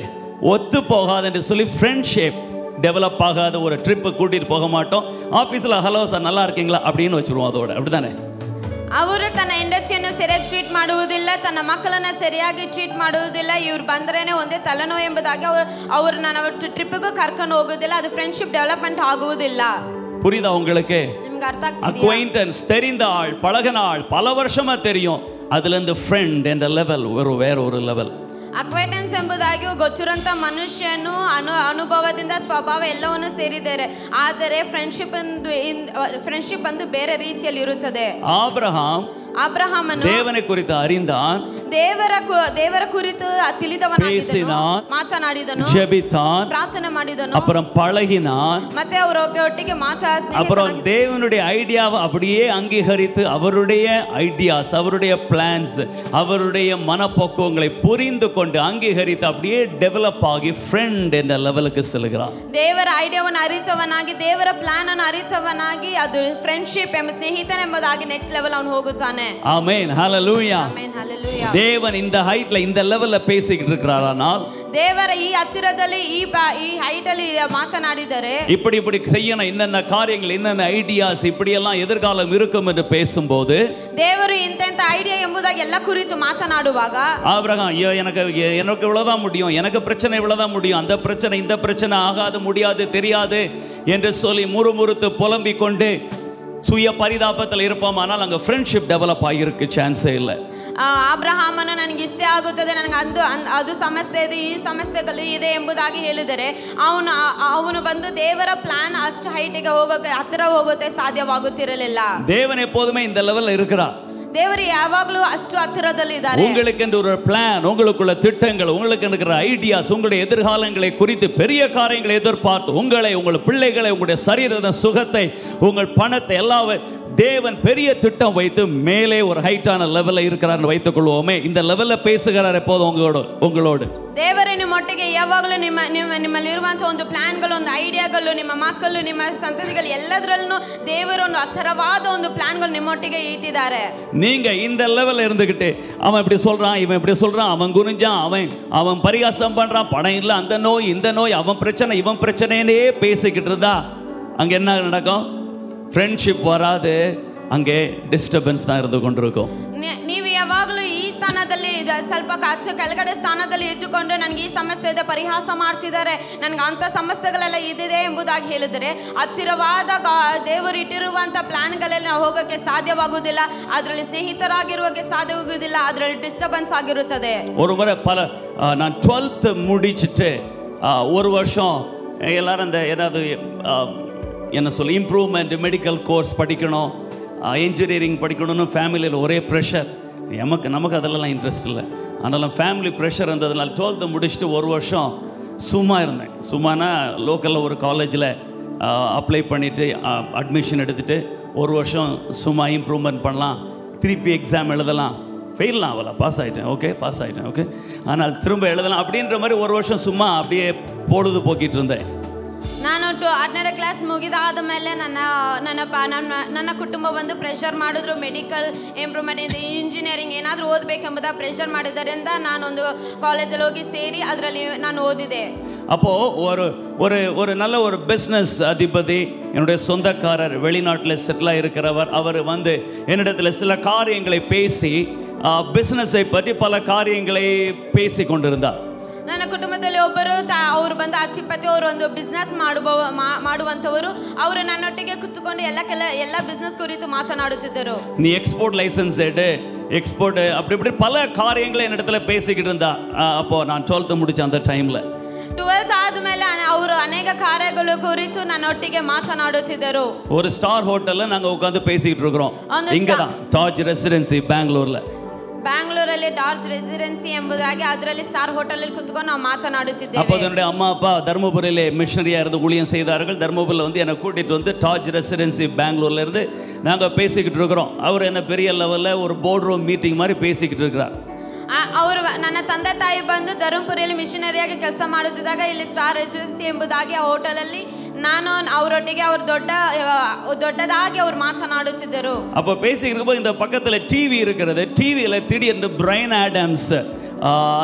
ஒத்து போகாது என்று சொல்லி ஃப்ரெண்ட்ஷிப் டெவலப் ஆகாத ஒரு ட்ரிப்பு கூட்டிட்டு போக மாட்டோம். ஆஃபீஸில் ஹலோ சார் நல்லா இருக்கீங்களா அப்படின்னு வச்சுருவோம். அதோட அப்படித்தானே ಅವರು ತನ್ನ ಹೆಂಡತಿಯನ್ನು ಸರಿಯಾಗಿ ಟ್ರೀಟ್ ಮಾಡುವುದಿಲ್ಲ, ತನ್ನ ಮಕ್ಕಳನ್ನ ಸರಿಯಾಗಿ ಟ್ರೀಟ್ ಮಾಡುವುದಿಲ್ಲ. ಇವ್ರು ಬಂದ್ರೇನೆ ಒಂದೇ ತಲೆನೋವು ಎಂಬುದಾಗಿ ಅವರು ನಾನು ಟ್ರಿಪ್ಪಿಗೂ ಕರ್ಕೊಂಡು ಹೋಗುವುದಿಲ್ಲ. ಅದು ಫ್ರೆಂಡ್ಶಿಪ್ ಡೆವಲಪ್ಮೆಂಟ್ ಆಗುವುದಿಲ್ಲ. புரியுதா உங்களுக்கு? ನಿಮ್ಗೆ ಅರ್ಥ ಆಗ್ತಿದೆಯಾ? அக்வைண்டன்ஸ், தெரிந்த ஆள், பழகின ஆள், பல வருஷமா தெரியும், அதுல இருந்து ஃப்ரெண்ட் என்ற லெவல் வேற ஒரு லெவல். ಅಕ್ವೈಟೆನ್ಸ್ ಎಂಬುದಾಗಿ ಗೊತ್ತಿರುವಂತ ಮನುಷ್ಯನು ಅನುಭವದಿಂದ ಸ್ವಭಾವ ಎಲ್ಲವನ್ನು ಸೇರಿದ್ದಾರೆ. ಆದರೆ ಫ್ರೆಂಡ್ಶಿಪ್ ಒಂದು ಬೇರೆ ರೀತಿಯಲ್ಲಿ ಇರುತ್ತದೆ. ಅಬ್ರಹಾಮನು தேவனை குறித்து அறிந்தான், ದೇವರ ಕುರಿತು ತಿಳಿದವನಾಗಿದ್ದನು, ಮಾತನಾಡಿದನು, ஜெபித்தான், ಪ್ರಾರ್ಥನೆ ಮಾಡಿದನು, அப்புறம் பழகினான், ಮತ್ತೆ ಅವರೊಟ್ಟಿಗೆ அப்புறம் தேவனுடைய ஐடியாவை அப்படியே அங்கீகரித்து அவருடைய ஐடியாஸ், அவருடைய பிளான்ஸ், அவருடைய மனப்போக்கங்களை புரிந்து கொண்டு அங்கீகரித்து அப்படியே டெவலப் ஆகி ஃப்ரெண்ட் என்ற லெவலுக்கு செல்கிறான். ದೇವರ ಐಡಿಯಾವನ್ನು ಅರಿತವನಾಗಿ, ದೇವರ ಪ್ಲಾನ್ ಅನ್ನು ಅರಿತವನಾಗಿ, ಅದು ಫ್ರೆಂಡ್ಶಿಪ್ ಎಂಬ ಸ್ನೇಹಿತನೆಂಬುದಾಗಿ ನೆಕ್ಸ್ಟ್ ಲೆವೆಲ್ ಅವನು ಹೋಗುತ್ತಾನೆ. Amen, hallelujah. Amen, hallelujah. தேவன் இந்த ஹைட்ல இந்த லெவல்ல பேசிக்கிட்டு இருக்கிறாரானால், ದೇವರ ಈ ಹತ್ತಿರದಲ್ಲಿ ಈ ಹೈಟ್ ಅಲ್ಲಿ ಮಾತನಾಡಿದರೆ, இப்படி செய்யணும், என்னென்ன காரியங்கள், என்னென்ன ஐடியாஸ், இப்படி எல்லாம் எதிர்காலம் இருக்கும் என்று பேசும்போது, ದೇವರು ಇಂತ ಐಡಿಯಾ ಎಂಬುದಾಗಿ ಎಲ್ಲ ಕುರಿತು ಮಾತನಾಡುವಾಗ, ஆபிரகாம் எனக்கு இவ்வளவுதான் முடியும், எனக்கு பிரச்சனை இவ்வளவுதான் முடியும், அந்த பிரச்சனை இந்த பிரச்சனை ஆகாது, முடியாது, தெரியாது என்று சொல்லி முறுமுறுத்து புலம்பிக் கொண்டு சுய பரிதாபத்தில் இருப்போம். ஆனால் அங்க ஃப்ரெண்ட்ஷிப் டெவலப் ஆகிருக்கு சான்ஸே இல்லை. ಅಬ್ರಹಾಮನು ನನಗೆ ಇಷ್ಟೇ ಆಗುತ್ತದೆ, ನನಗೆ ಅದು ಸಮಸ್ಯೆ ಇದೆ, ಈ ಸಮಸ್ಯೆಗಳು ಇದೆ ಎಂಬುದಾಗಿ ಹೇಳಿದರೆ ಅವನು ಬಂದು ದೇವರ ಪ್ಲಾನ್ ಅಷ್ಟು ಹೈಟಿಗೆ ಹೋಗೋಕೆ ಹತ್ತಿರ ಹೋಗೋಕೆ ಸಾಧ್ಯವಾಗುತ್ತಿರಲಿಲ್ಲ. தேவன் எப்போதுமே இந்த லெவல்ல இருக்கிறார். ದೇವರು ಯಾವಾಗಲೂ ಅಷ್ಟು ಹತ್ತಿರದಲ್ಲಿ ಇದ್ದಾರೆ. உங்களுக்கு என்று ஒரு பிளான், உங்களுக்குள்ள திட்டங்கள், உங்களுக்கு இருக்கிற ஐடியாஸ், உங்களுடைய எதிர்காலங்களை குறித்து பெரிய காரியங்களை எதிர்பார்த்து உங்களை, உங்கள் பிள்ளைகளை, உங்களுடைய சரீர சுகத்தை, உங்கள் பணத்தை எல்லாம் தேவன் பெரிய திட்டம் வைத்து மேலே ஒரு ஹைட்டான லெவல்ல இருக்கிறார் வைத்துக் கொள்வோமே. இந்த லெவல்ல பேசுகிறார் எப்போதும் உங்களோடு. ದೇವರೇ ನಿಮ್ಮೊಟ್ಟಿಗೆ ಯಾವಾಗಲೂ ನಿಮ್ಮಲ್ಲಿರುವಂತಹ ಒಂದು ಪ್ಲಾನ್ಗಳು, ಒಂದು ಐಡಿಯಾಗಳು, ನಿಮ್ಮ ಮಕ್ಕಳು, ನಿಮ್ಮ ಸಂತತಿಗಳು ಎಲ್ಲದರಲ್ಲೂ ದೇವರು ಒಂದು ಹತ್ತಿರವಾದ ಒಂದು ಪ್ಲಾನ್ಗಳು ನಿಮ್ಮೊಟ್ಟಿಗೆ ಇಟ್ಟಿದ್ದಾರೆ. நீங்க இந்த லெவல்ல இருந்துகிட்டு அவன் இப்படி சொல்றான், இவன் இப்படி சொல்றான், அவன் குனிஞ்சான், அவன் பரிகாசம் பண்றான், பணம் இல்ல, அந்த நோய் இந்த நோய், அவன் பிரச்சனை இவன் பிரச்சனையே பேசிக்கிட்டு இருந்தா அங்க என்ன நடக்கும்? ಫ್ರೆಂಡ್ಶಿಪ್ வராது, அங்கே டிஸ்டர்பன்ஸ் தான் இருந்து கொண்டிருக்கும். ನೀವು ಯಾವಾಗಲೂ ಈ ಸ್ಥಾನದಲ್ಲಿ ಸ್ವಲ್ಪ ಕೆಳಗಡೆ ಸ್ಥಾನದಲ್ಲಿ ಇದ್ದುಕೊಂಡು ನನಗೆ ಈ ಸಮಸ್ಯೆ ಇದೆ, ಪರಿಹಾಸ ಮಾಡ್ತಿದ್ದಾರೆ, ನನಗೆ ಅಂತ ಸಮಸ್ಯೆಗಳೆಲ್ಲ ಇದಿದೆ ಎಂಬುದಾಗಿ ಹೇಳಿದರೆ ಹತ್ತಿರವಾದ ದೇವರು ಇಟ್ಟಿರುವಂತ ಪ್ಲಾನ್ಗಳಲ್ಲಿ ನಾವು ಹೋಗೋಕೆ ಸಾಧ್ಯವಾಗುವುದಿಲ್ಲ, ಅದರಲ್ಲಿ ಸ್ನೇಹಿತರಾಗಿರುವಕ್ಕೆ ಸಾಧ್ಯವಾಗುವುದಿಲ್ಲ, ಅದರಲ್ಲಿ ಡಿಸ್ಟರ್ಬೆನ್ಸ್ ಆಗಿರುತ್ತದೆ. ஒரு முறை நான் 12th முடிச்சிட்டு ஒரு வருஷம் எல்லாரும் அந்த ஏதாவது என்ன சொல்ல இம்ப்ரூவ்மெண்ட், மெடிக்கல் கோர்ஸ் படிக்கணும், இன்ஜினியரிங் படிக்கணும்னு ஃபேமிலியில் ஒரே ப்ரெஷர். நமக்கு அதெல்லாம் இன்ட்ரெஸ்ட் இல்லை, ஆனாலும் ஃபேமிலி ப்ரெஷர் இருந்ததுனால 12th முடிச்சுட்டு ஒரு வருஷம் சும்மா இருந்தேன். சும்மானா லோக்கலில் ஒரு காலேஜில் அப்ளை பண்ணிவிட்டு அட்மிஷன் எடுத்துகிட்டு ஒரு வருஷம் சும்மா இம்ப்ரூவ்மெண்ட் பண்ணலாம், திருப்பி எக்ஸாம் எழுதலாம், ஃபெயில்லாம் ஆகலை, பாஸ் ஆகிட்டேன், ஓகே பாஸ் ஆகிட்டேன், ஓகே, ஆனால் திரும்ப எழுதலாம் அப்படின்ற மாதிரி ஒரு வருஷம் சும்மா அப்படியே பொழுது போக்கிட்டு இருந்தேன். ನಾನು 8ನೇ ಕ್ಲಾಸ್ ಮುಗಿದಾದ ಮೇಲೆ ನನ್ನ ಕುಟುಂಬ ಒಂದು ಪ್ರೆಷರ್ ಮಾಡಿದ್ರು, ಮೆಡಿಕಲ್ ಇಂಪ್ರೂವ್ಮೆಂಟ್, ಇಂಜಿನಿಯರಿಂಗ್ ಏನಾದರೂ ಓದಬೇಕೆಂಬುದ ಪ್ರೆಷರ್ ಮಾಡಿದ್ದರಿಂದ ನಾನೊಂದು ಕಾಲೇಜಲ್ಲಿ ಹೋಗಿ ಸೇರಿ ಅದರಲ್ಲಿ ನಾನು ಓದಿದೆ. அப்போ ஒரு நல்ல ஒரு பிஸ்னஸ் அதிபதி, என்னுடைய சொந்தக்காரர், வெளிநாட்டில் செட்டில் இருக்கிறவர், அவர் வந்து என்னிடத்தில் சில காரியங்களை பேசி பிஸ்னஸை பற்றி பல காரியங்களை பேசி கொண்டிருந்தார். ನನ್ನ ಕುಟುಂಬದಲ್ಲಿ ಒಬ್ಬರು ಅವರು ಬಂದು ಅಚ್ಚಿಪತಿ ಅವರು ಒಂದು ಬಿಸ್ನೆಸ್ ಮಾಡುವಂತವರು, ಅವರು ನನ್ನೊಟ್ಟಿಗೆ ಕುತ್ತುಕೊಂಡು ಎಲ್ಲ ಬಿಸ್ನೆಸ್ ಕುರಿತು ಮಾತನಾಡುತ್ತಿದ್ದರು. நீ எக்ஸ்போர்ட் லைசன்ஸ் எடு, எக்ஸ்போர்ட் அப்படி பல காரியங்களை என்னிடத்துல பேசிக்கிட்டு இருந்தா. அப்போ நான் 12th முடிச்ச அந்த டைம்ல 12th ಆದಮೇಲೆ ಅವರು ಅನೇಕ ಕಾರ್ಯಗಳ ಕುರಿತು ನನ್ನೊಟ್ಟಿಗೆ ಮಾತನಾಡುತ್ತಿದ್ದರು. ஒரு ஸ்டார் ஹோட்டல்ல நாங்க உட்கார்ந்து பேசிட்டு இருக்கோம். இங்க தான் டாஜ் ரெசிடென்சி பெங்களூர்ல. ಬ್ಯಾಂಗ್ಳೂರಲ್ಲಿ ಡಾರ್ಜ್ ರೆಸಿಡೆನ್ಸಿ ಎಂಬುದಾಗಿ ಅದರಲ್ಲಿ ಸ್ಟಾರ್ ಹೋಟೆಲ್ ಅಲ್ಲಿ ಕುತ್ಕೊಂಡು ನಾವು ಮಾತನಾಡುತ್ತಿದ್ದೇವೆ. அப்போ என்னுடைய அம்மா அப்பா தர்மபுரியிலே மிஷனரியா இருந்து ஊழியம் செய்தார்கள். தர்மபுரியில் வந்து என்னை கூட்டிட்டு வந்து டார்ஜ் ரெசிடென்சி பெங்களூர்ல இருந்து நாங்கள் பேசிக்கிட்டு இருக்கிறோம். அவர் என்ன பெரிய லெவலில் ஒரு போர்ட் ரூம் மீட்டிங் மாதிரி பேசிக்கிட்டு இருக்கிறார். ಅವರು ನನ್ನ ತಂದೆ ತಾಯಿ ಬಂದು ಧರ್ಮಪುರಿಯಲ್ಲಿ ಮಿಷನರಿಯಾಗಿ ಕೆಲಸ ಮಾಡುತ್ತಿದ್ದಾಗ ಇಲ್ಲಿ ಸ್ಟಾರ್ ರೆಸಿಡೆನ್ಸಿ ಎಂಬುದಾಗಿ ಆ ಹೋಟೆಲಲ್ಲಿ ನಾನು ಅವರೊಟ್ಟಿಗೆ ಅವರು ದೊಡ್ಡದಾಗಿ ಅವರು ಮಾತನಾಡುತ್ತಿದ್ದರು. அப்போ பேசிக்கிறப்போ இந்த பக்கத்தில் டிவி இருக்கிறது. டிவியில் திடீர்னு பிரைன் ஆடம்ஸ்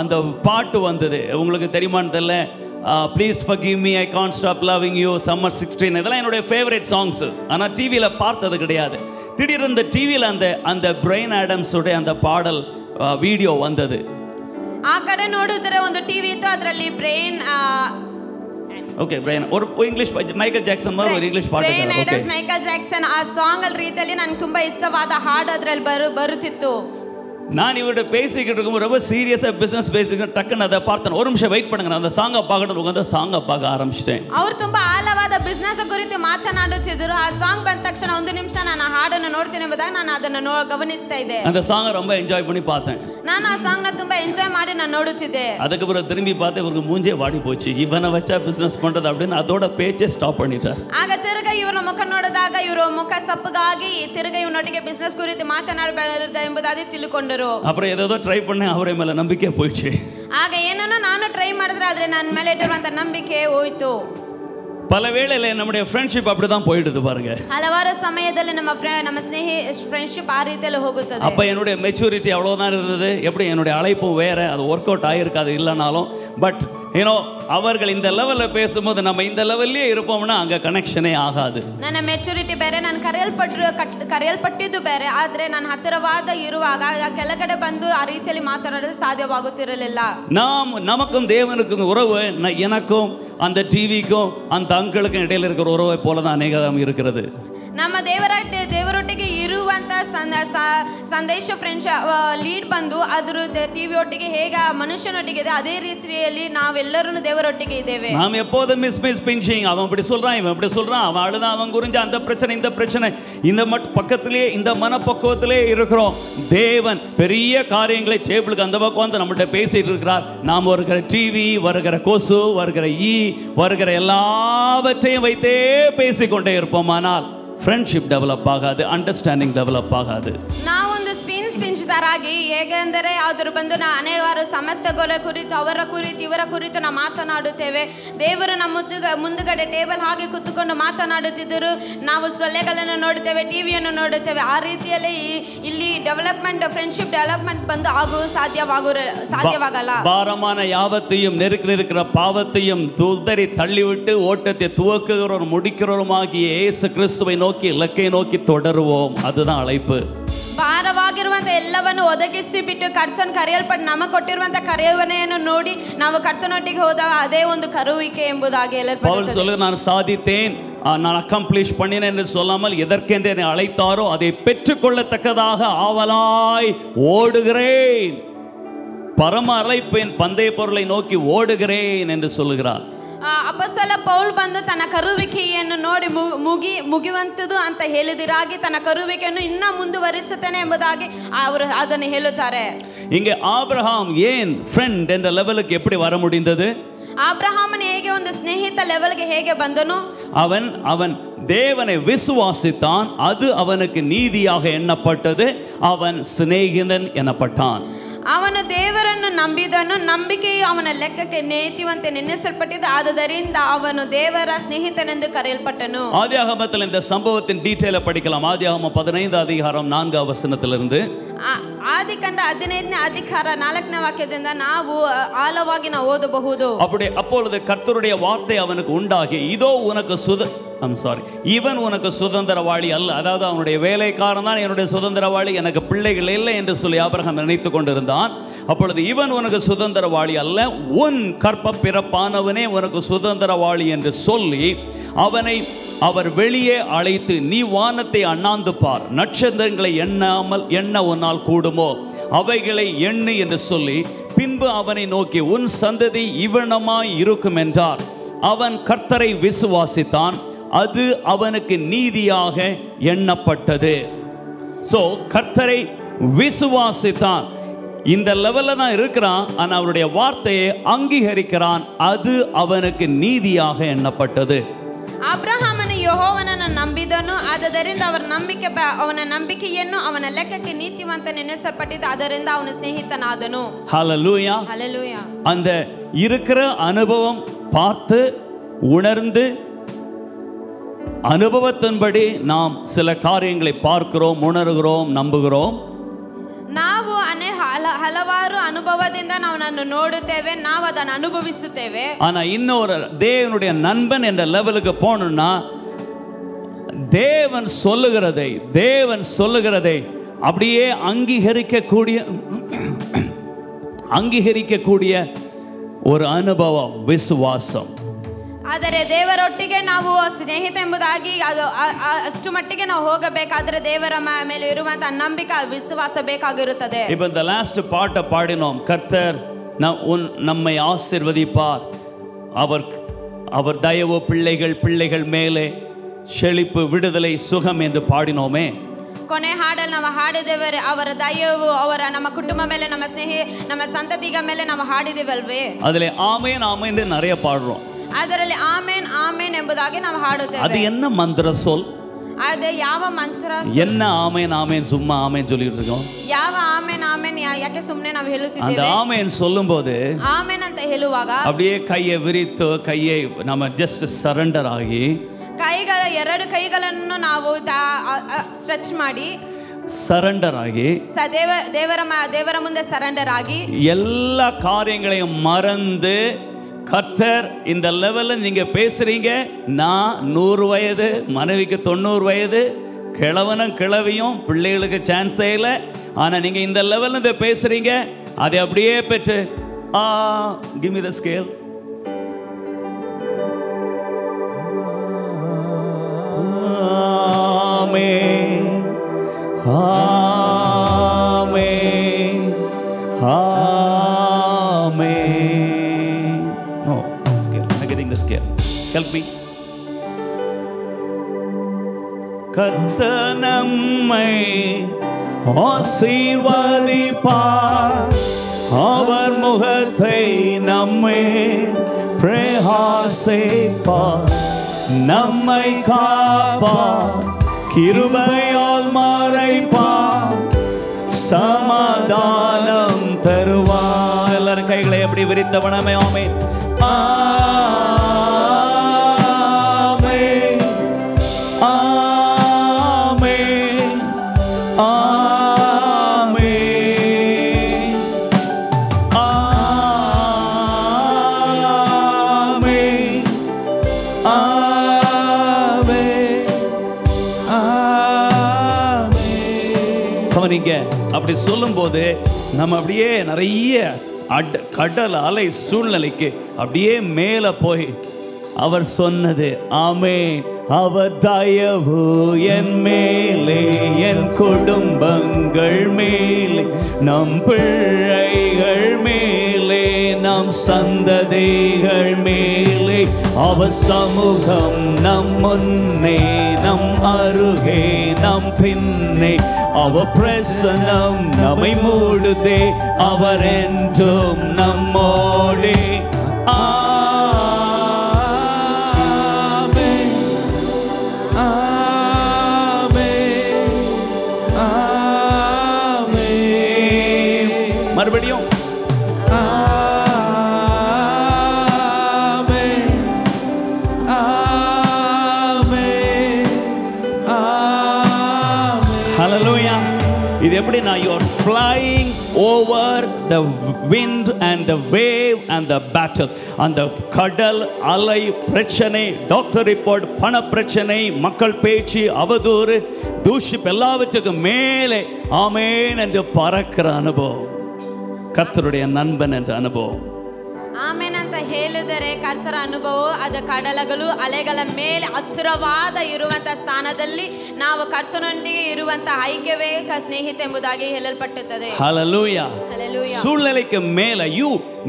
அந்த பாட்டு வந்தது. உங்களுக்கு தெரியுமான்னு தெரியல. Please forgive me, I can't stop loving you, summer 16, இதெல்லாம் என்னுடைய ஃபேவரட் சாங்ஸ். ஆனால் டிவியில் பார்த்தது கிடையாது. திடீர்னு இந்த டிவியில் அந்த பிரைன் ஆடம்ஸோடைய அந்த பாடல் ವಿಡಿಯೋ ಬಂದದ್ದು. ಆ ಕಡೆ ನೋಡಿದ್ರೆ ಒಂದು ಟಿವಿ ಇತ್ತು, ಅದರಲ್ಲಿ ಬ್ರೈನ್ ಓಕೆ ಬ್ರೈನ್ ஒரு ಇಂಗ್ಲಿಷ್ ಮೈಕಲ್ ಜಾಕ್ಸನ್ ಅವರು ஒரு ಇಂಗ್ಲಿಷ್ ಪಾಠ ಓಕೆ ಮೈಕಲ್ ಜಾಕ್ಸನ್ ಆ ಸಾಂಗ್ ಅಲ್ಲಿ ರೀತಿಯಲ್ಲಿ ನನಗೆ ತುಂಬಾ ಇಷ್ಟವಾದ ಹಾಡು ಅದರಲ್ಲಿ ಬರುತ್ತಿತ್ತು. நான் இவர்கிட்ட பேசிக்கிட்டு இருக்கும்போது ரொம்ப சீரியஸாக பிஸ்னஸ் பேசிக்கிட்டு டக்குன்னு அதை பார்த்தேன். ஒரு நிமிஷம் வெயிட் பண்ணுங்க, அந்த சாங்கை பார்க்கணும். உட்காந்து சாங்கை பார்க்க ஆரம்பிச்சிட்டேன். ಅವರು ತುಂಬಾ ಆಳವಾದ ಬಿಸ್ನೆಸ್ ಕುರಿತು ಮಾತನಾಡುತ್ತಿದ್ದರು. ಆ ಸಾಂಗ್ ಬಂದ ತಕ್ಷಣ ಒಂದು ನಿಮಿಷ ನಾನು ಹಾಡನ್ನು ನೋಡ್ತೀನಿ ಎಂಬುದಾಗಿ ನಾನು ಅದನ್ನು ಗಮನಿಸ್ತಾ ಇದ್ದೆ. அந்த சாங்கை ரொம்ப என்ஜாய் பண்ணி பார்த்தேன். ನಾನು ಆ ಸಾಂಗ್ ನ ತುಂಬಾ ಎಂಜಾಯ್ ಮಾಡಿ ನಾನು ನೋಡುತ್ತಿದ್ದೆ. அதுக்கு பிறகு திரும்பி பார்த்து இவருக்கு மூஞ்சே வாடி போச்சு. இவனை வச்சா பிஸ்னஸ் பண்றது அப்படின்னு அதோட பேச்சே ஸ்டாப் பண்ணிட்டார். ಆಗ ತಿರುಗ ಇವರ ಮುಖ ನೋಡಿದಾಗ ಇವರು ಮುಖ ಸಪ್ಪಗಾಗಿ ತಿರುಗ ಇವನೊಟ್ಟಿಗೆ ಬಿಸ್ನೆಸ್ ಕುರಿತು ಮಾತನಾಡಬಾರದು ಎಂಬುದಾಗಿ ತಿಳ್ಕೊಂಡರು. அப்புறம் ஏதோ ட்ரை பண்ணேன், அவரே மேல நம்பிக்கை போயிடுச்சு. ಆಗ ಏನನ್ನ ನಾನು ಟ್ರೈ ಮಾಡಿದ್ರೆ ಆದ್ರೆ ನನ್ನ ಮೇಲೆ ಇಟ್ಟಿರುವಂತ ನಂಬಿಕೆ ಹೋಯಿತು. பல வேளையில நம்முடைய ஃப்ரெண்ட்ஷிப் அப்படிதான் போயிடுது பாருங்க. ಹಲವಾರು ಸಮಯದಲ್ಲಿ ನಮ್ಮ ಫ್ರೆಂಡ್ಶಿಪ್ ಆ ರೀತಿಯಲ್ಲಿ ಹೋಗುತ್ತದೆ. அப்ப என்னுடைய மெச்சூரிட்டி அவ்வளவுதான் இருந்தது. எப்படி என்னுடைய அழைப்பும் வேற, அது ஒர்க் அவுட் ஆயிருக்காது இல்லைனாலும். பட் அவர்கள் இந்த லெவல்ல பேசும்போது நம்ம இந்த லெவல்லே இருப்போம்னா அங்க கனெக்ஷனே ஆகாது. ನನ್ನ ಮೆಚುರಿಟಿ ಬೇರೆ, ನಾನು ಕರೆಯಲ್ಪಟ್ಟಿದ್ದು ಬೇರೆ. ಆದ್ರೆ ನಾನು ಹತ್ತಿರವಾದ ಇರುವಾಗ ಕೆಳಗಡೆ ಬಂದು ಆ ರೀತಿಯಲ್ಲಿ ಮಾತನಾಡಲು ಸಾಧ್ಯವಾಗುತ್ತಿರಲಿಲ್ಲ. நமக்கும் தேவனுக்கும் உறவு எனக்கும் அந்த டிவிக்கும் அந்த அங்கிளுக்கும் இடையில இருக்கிற உறவை போல தான் அநேகம் இருக்கிறது. ನಮ್ಮ ದೇವರೊಟ್ಟಿಗೆ ಇರುವಂತ ಸಂದೇಶ ಫ್ರೆಂಡ್ಸ್ ಲೀಡ್ ಬಂದು ಅದ್ರ ಟಿವಿ ಒಟ್ಟಿಗೆ ಹೇಗೆ ಮನುಷ್ಯನೊಟ್ಟಿಗೆ ಇದೆ ಅದೇ ರೀತಿಯಲ್ಲಿ ನಾವೆಲ್ಲರೂ ದೇವರೊಟ್ಟಿಗೆ ಇದ್ದೇವೆ. நாம் எப்போதும் மிஸ் பிஞ்சிங், அவன் இப்படி சொல்றான், இவன் இப்படி சொல்றான், அவன் அழுதான், அவன் குறிஞ்ச அந்த பிரச்சனை இந்த பிரச்சனை, இந்த பக்கத்திலே இந்த மனப்பக்குவத்திலே இருக்கிறோம். தேவன் பெரிய காரியங்களை டேபிளுக்கு அந்த பக்கம் வந்து நம்மகிட்ட பேசிட்டு இருக்கிறார். நாம் வருகிற டிவி, வருகிற கொசு, வருகிற வருகிற எல்லாவற்றையும் வைத்தே பேசிக்கொண்டே இருப்போமானால் ಫ್ರೆಂಡ್ಶಿಪ್ ಡೆವಲಪ್ ಆಗಾது, ಅಂಡರ್ಸ್ಟ್ಯಾಂಡಿಂಗ್ ಡೆವಲಪ್ ಆಗಾது. ನಾವೊಂದು ಸ್ಪಿಂಚುದಾರಾಗಿ ಹೇಗೆಂದರೆ ಅದ್ರ ಬಂದು ಅನೇವಾರು ಸಮಸ್ಯೆಗಳ ಕುರಿತು ಅವರ ಕುರಿತು ಇವರ ಕುರಿತು ನಾವು ಮಾತನಾಡುತ್ತೇವೆ. ದೇವರು ನಮ್ಮ ಮುಂದುಗಡೆ ಟೇಬಲ್ ಹಾಗೆ ಕುತ್ತುಕೊಂಡು ಮಾತನಾಡುತ್ತಿದ್ದರು. ನಾವು ಸೊಳ್ಳೆಗಳನ್ನು ನೋಡುತ್ತೇವೆ, ಟಿವಿಯನ್ನು ನೋಡುತ್ತೇವೆ. ಆ ರೀತಿಯಲ್ಲಿ ಇಲ್ಲಿ ಡೆವಲಪ್ಮೆಂಟ್ ಫ್ರೆಂಡ್ಶಿಪ್ ಡೆವಲಪ್ಮೆಂಟ್ ಬಂದು ಸಾಧ್ಯವಾಗಲ್ಲ. பாரமான யாவத்தையும் நெருக்கிற பாவத்தையும் துதறி தள்ளிவிட்டு ஓட்டத்தை துவக்குகிறவரும் முடிக்கிறவருமாகிய இயேசு கிறிஸ்துவை நோக்கி இலக்கை நோக்கி தொடருவோம். அதுதான் அழைப்பு. ಭಾರವಾಗಿರುವಂತ ಎಲ್ಲವನ್ನು ಒದಗಿಸಿ ಬಿಟ್ಟು ಕರ್ತನ ಕರೆಯಲ್ಪಟ್ಟು ನಮಗೆ ಕೊಟ್ಟಿರುವಂತ ಕರೆಯುವನೆಯನ್ನು ನೋಡಿ ನಾವು ಕರ್ತನೊಟ್ಟಿಗೆ ಹೋದಾಗ ಅದೇ ಒಂದು ಕರುವಿಕೆ ಎಂಬುದಾಗಿ பவுல் சொல்லுகிறார், நான் சாதித்தேன், நான் அக்கம்ப்ளிஷ் பண்ணினேன் என்று சொல்லாமல் எதற்கென்று என்னை அழைத்தாரோ அதை பெற்றுக்கொள்ளத்தக்கதாக ஆவலாய் ஓடுகிறேன், பரம அழைப்பின் பந்தய பொருளை நோக்கி ஓடுகிறேன் என்று சொல்லுகிறார். ಅಪೊಸ್ತಲ ಪೌಲ್ ಬಂದು ತನ್ನ ಕರುವಿಕೆಯನ್ನು ನೋಡಿ ಮುಗಿಯುವಂತದ್ದು ಅಂತ ಹೇಳಿದಿರಾಗಿ ತನ್ನ ಕರುವಿಕೆಯನ್ನು ಇನ್ನೂ ಮುಂದುವರಿಸುತ್ತಾನೆ ಎಂಬುದಾಗಿ ಅವರು ಅದನ್ನು ಹೇಳುತ್ತಾರೆ. இங்கே ஆபிரகாம் ஏன் ஃப்ரெண்ட் என்ற லெவலுக்கு எப்படி வர முடிந்தது? ஆபிரகாமன் ಹೇಗೆ ಒಂದು ಸ್ನೇಹಿತ ಲೆವೆಲ್ಗೆ ಹೇಗೆ ಬಂದನು? அவன் தேவனை விசுவாசித்தான், அது அவனுக்கு நீதியாக எண்ணப்பட்டது, அவன் சிநேகிதன் எனப்பட்டான். ಅವನು ದೇವರನ್ನು ನಂಬಿದನು, ನಂಬಿಕೆಯು ಅವನ ಲೆಕ್ಕಕ್ಕೆ ನೇತಿವಂತೆ ನೆನೆಸಲ್ಪಟ್ಟಿದ್ದು, ಆದ್ದರಿಂದ ಅವನು ದೇವರ ಸ್ನೇಹಿತನೆಂದು ಕರೆಯಲ್ಪಟ್ಟನು. ஆதியாகமத்தில் இந்த சம்பவத்தின் டீடைலை படிக்கலாம். ஆதியாகமம் 15 அதிகாரம் 4 வசனத்திலிருந்து. ಆದಿಕಾಂಡ 15ನೇ ಅಧಿಕಾರ 4ನೇ ವಾಕ್ಯದಿಂದ ನಾವು ಆಳವಾಗಿ ನಾವು ಓದಬಹುದು. அப்பொழுது கர்த்தருடைய வார்த்தை அவனுக்கு உண்டாகி, இதோ உனக்கு இவன் உனக்கு சுதந்திரவாளி அல்ல. அதாவது அவனுடைய வேலைக்காரன் தான் என்னுடைய சுதந்திரவாளி, எனக்கு பிள்ளைகள் இல்லை என்று சொல்லி ஆபிரகாம் நினைத்துக் கொண்டிருந்தான். அப்பொழுது இவன் உனக்கு சுதந்திரவாளி அல்ல, உன் கற்ப பிறப்பானவனே உனக்கு சுதந்திரவாளி என்று சொல்லி அவனை அவர் வெளியே அழைத்து, நீ வானத்தை அண்ணாந்து பார், நட்சத்திரங்களை எண்ண உன்னால் கூடுமோ, அவைகளை எண்ணு என்று சொல்லி பின்பு அவனை நோக்கி, உன் சந்ததி இவனமாய் இருக்கும் என்றார். அவன் கர்த்தரை விசுவாசித்தான், அது அவனுக்கு நீதியாக எண்ணப்பட்டது. சோ கர்த்தரை விசுவாசித்தான். இந்த லெவல்ல தான் இருக்கிறான். ஆனா அவருடைய வார்த்தையை அங்கீகரிக்கிறான். அது அவனுக்கு நீதியாக எண்ணப்பட்டது. ಅಬ್ರಹಾಮನು ಯೆಹೋವನನ್ನು ನಂಬಿದನು, ಆದ್ದರಿಂದ ಅವನ ನಂಬಿಕೆಯನ್ನು ಅವನ ಲೆಕ್ಕಕ್ಕೆ ನೀತಿವಂತನೆನಿಸಲ್ಪಟ್ಟಿದ್ದು, ಅದರಿಂದ ಅವನ ಸ್ನೇಹಿತನಾದನು. ஹல்லேலூயா. ஹல்லேலூயா. அந்த இருக்கிற அனுபவம் பார்த்து உணர்ந்து அனுபவத்தின்படி நாம் சில காரியங்களை பார்க்கிறோம், உணர்கிறோம், நம்புகிறோம். ನಾವು ಹಲವಾರು ಅನುಭವದಿಂದ ನಾವು ನೋಡುತ್ತೇವೆ, ನಾವು ಅದನ್ನು ಅನುಭವಿಸುತ್ತೇವೆ. ஆனா இன்னொரு தேவனுடைய நண்பன் என்ற லெவலுக்கு போகணும்னா தேவன் சொல்லுகிறதை அப்படியே அங்கீகரிக்கக்கூடிய ஒரு அனுபவம், விசுவாசம். ಆದರೆ ದೇವರೊಟ್ಟಿಗೆ ನಾವು ಸ್ನೇಹಿತ ಎಂಬುದಾಗಿ ಅಷ್ಟು ಮಟ್ಟಿಗೆ ನಾವು ಹೋಗಬೇಕಾದ್ರೆ ದೇವರ ಮೇಲೆ ಇರುವಂತಹ ನಂಬಿಕೆ, ವಿಶ್ವಾಸ ಬೇಕಾಗಿರುತ್ತದೆ. இப்போ இந்த லாஸ்ட் பாட்டை பாடினோம், கர்த்தர் நம்மை ஆசீர்வதிப்பார், அவர் தயவு பிள்ளைகள் மேலே செழிப்பு, விடுதலை, சுகம் என்று பாடினோமே. ಕೊನೆ ಹಾಡಲ್ಲಿ ನಾವು ಹಾಡಿದ್ದೇವೆ, ಅವರ ದಯವು ನಮ್ಮ ಕುಟುಂಬ ಮೇಲೆ, ನಮ್ಮ ನಮ್ಮ ಸಂತತಿಗ ಮೇಲೆ ನಾವು ಹಾಡಿದ್ದೇವಲ್ವೇ. அதிலே ஆமென் ஆமென் என்று நிறைய பாடுறோம். ಅದರಲ್ಲಿ ಆಮೆನ್ ಆಮೆನ್ ಎಂಬುದಾಗಿ ನಾವು ಹಾಡುತ್ತೇವೆ. அது என்ன மந்திர சொல்? ಅದು ಯಾವ ಮಂತ್ರ? என்ன ஆமென் ஆமென் சும்மா ஆமென் சொல்லிட்டு இருக்கோம்? ಯಾವ ಆಮೆನ್ ಆಮೆನ್ ಯಾಕೆ ಸುಮ್ಮನೆ ನಾವು ಹೇಳುತ್ತಿದ್ದೇವೆ? அந்த ஆமென் சொல்லும்போது ಆಮೆನ್ ಅಂತ ಹೇಳುವಾಗ அப்படியே கையை விரித்து கையை நம்ம ஜஸ்ட் சரண்டர் ஆகி, ಎರಡು ಕೈಗಳನ್ನು ನಾವು ಸ್ಟ್ರೆಚ್ ಮಾಡಿ சரண்டர் ஆகி ದೇವರ ಮುಂದೆ ಸರೆಂಡರ್ ಆಗಿ எல்லா காரியங்களையும் மறந்து, கர்த்தர் இந்த லெவல்ல நீங்க பேசுறீங்க, நான் 100 வயது, மனைவிக்கு 90 வயது, கிழவியும் பிள்ளைகளுக்கு சான்ஸே இல்லை, ஆனா நீங்க இந்த லெவல்ல இதை பேசுறீங்க, அதை அப்படியே பெற்று give me the scale. Amen amen amen. No scale, I'm getting the scale. Help me. கர்த்தர் நம்மை ஆசீர்வதிப்பார், அவர் முகத்தை நம்மேல் பிரகாசிப்பார், நம்மை காப்பார், கிருபையால் மறைப்பார், சமாதானம் தருவார். எல்லாரும் கைகளை எப்படி விரித்தவனமே ஆமென் ஆமென் ஆமென் ஆமென் ஆமென் ஆமென். கவனிங்க, அப்படி சொல்லும்போது நம்ம அப்படியே நிறைய கடல் அலை சூழ்நிலைக்கு அப்படியே மேலே போய் அவர் சொன்னது ஆமென். அவர் தயவு என் மேலே, என் குடும்பங்கள் மேலே, நம் பிள்ளைகள் மேலே, நம் சந்ததிகள் மேலே, அவர் சமூகம் நம் முன்னே, நம் அருகே, நம் பின்னே, அவர் பிரசன்னம் நம்மை மூடுதே, அவர் என்றும் நம்மோடே. மறுபடியும் ஹல்லேலூயா. இது எப்படின்னா, you are flying over the wind and the wave and the battle. அந்த கடல் அலை பிரச்சனை, டாக்டர் ரிப்போர்ட், பண பிரச்சனை, மக்கள் பேச்சு, அவதூறு, தூஷிப்பு எல்லாவற்றுக்கும் மேலே ஆமென் என்று பறக்கிற அனுபவம், கர்த்தருடைய நண்பன் என்ற அனுபவம். ಆಮೆನ್ ಅಂತ ಹೇಳಿದರೆ ಕರ್ತರ ಅನುಭವ, ಅದು ಕಡಲಗಳು ಅಲೆಗಳ ಮೇಲೆ ಹತ್ತಿರವಾದ ಇರುವಂತ ಸ್ಥಾನದಲ್ಲಿ ನಾವು ಕರ್ತನೊಂದಿಗೆ ಇರುವಂತ ಐಕ್ಯವೇ ಸ್ನೇಹಿತ ಎಂಬುದಾಗಿ ಹೇಳಲ್ಪಟ್ಟಿರುತ್ತದೆ. ஹல்லேலூயா. சூழ்நிலைக்கு மேல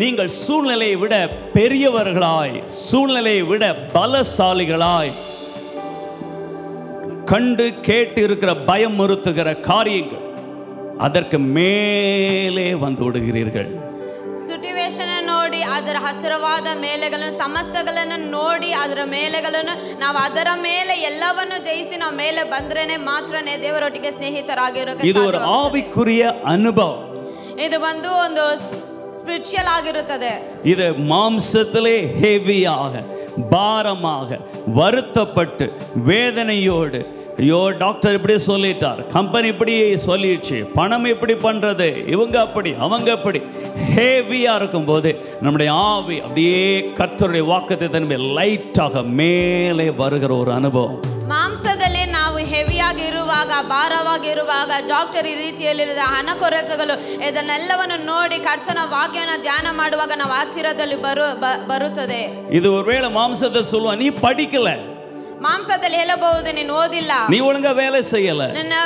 நீங்கள் சூழ்நிலையை விட பெரியவர்களாய், சூழ்நிலையை விட பலசாலிகளாய், கண்டு கேட்டு இருக்கிற பயமுறுத்துகிற காரியங்கள், அதற்கு மேலே வந்து விடுகிறீர்கள். ಸಿಚುವೇಶನ್ ನೋಡಿ ಅದರ ಹತ್ತಿರವಾದ ಮೇಲೆಗಳನ್ನು ಸಮಸ್ತಗಳನ್ನು ನೋಡಿ ಅದರ ಮೇಲೆಗಳನ್ನು ನಾವು ಅದರ ಮೇಲೆ ಎಲ್ಲವನ್ನು ಜಯಿಸಿ ನಾವು ಮೇಲೆ ಬಂದ್ರೇನೆ ಮಾತ್ರನೇ ದೇವರೊಟ್ಟಿಗೆ ಸ್ನೇಹಿತರಾಗಿರೋಕೆ ಇದು ಒಂದು ಆವಿಕುರಿಯ ಅನುಭವ. ಇದು ಒಂದು ಸ್ಪಿರಿಚುವಲ್ ಆಗಿರುತ್ತದೆ. இது மாம்சத்திலே ஹெவியாக பாரமாக வருத்தப்பட்டு வேதனையோடு, ஐயோ டாக்டர் இப்படி சொல்லிட்டார், கம்பெனி இப்படி சொல்லிடுச்சு, பணம் இப்படி பண்றது, இவங்க அப்படி அவங்க அப்படி ஹெவியா இருக்கும்போது நம்முடைய ஆவி அப்படியே கர்த்தருடைய வாக்குத்தத்தன்படி லைட்டாக மேலே வருகிற ஒரு அனுபவம். ಮಾಂಸದಲ್ಲಿ ನಾವು ಹೆವಿಯಾಗಿ ಇರುವಾಗ, ಭಾರವಾಗಿರುವಾಗ, ಡಾಕ್ಟರ್ ಈ ರೀತಿಯಲ್ಲಿರುವ ಹಣ ಕೊರತೆಗಳು ಇದನ್ನೆಲ್ಲವನ್ನು ನೋಡಿ ಕರ್ತನ ವಾಕ್ಯನ ಧ್ಯಾನ ಮಾಡುವಾಗ ನಾವು ಹತ್ತಿರದಲ್ಲಿ ಬರುತ್ತದೆ. ಇದು ஒருவேளை மாம்சத்தை சொல்லுவா, நீ படிக்கல, ಮಾಂಸದಲ್ಲಿ ಹೇಳಬಹುದು ನೀನು ಓದಿಲ್ಲ, நீ ஒழுங்கா வேலை செய்யல,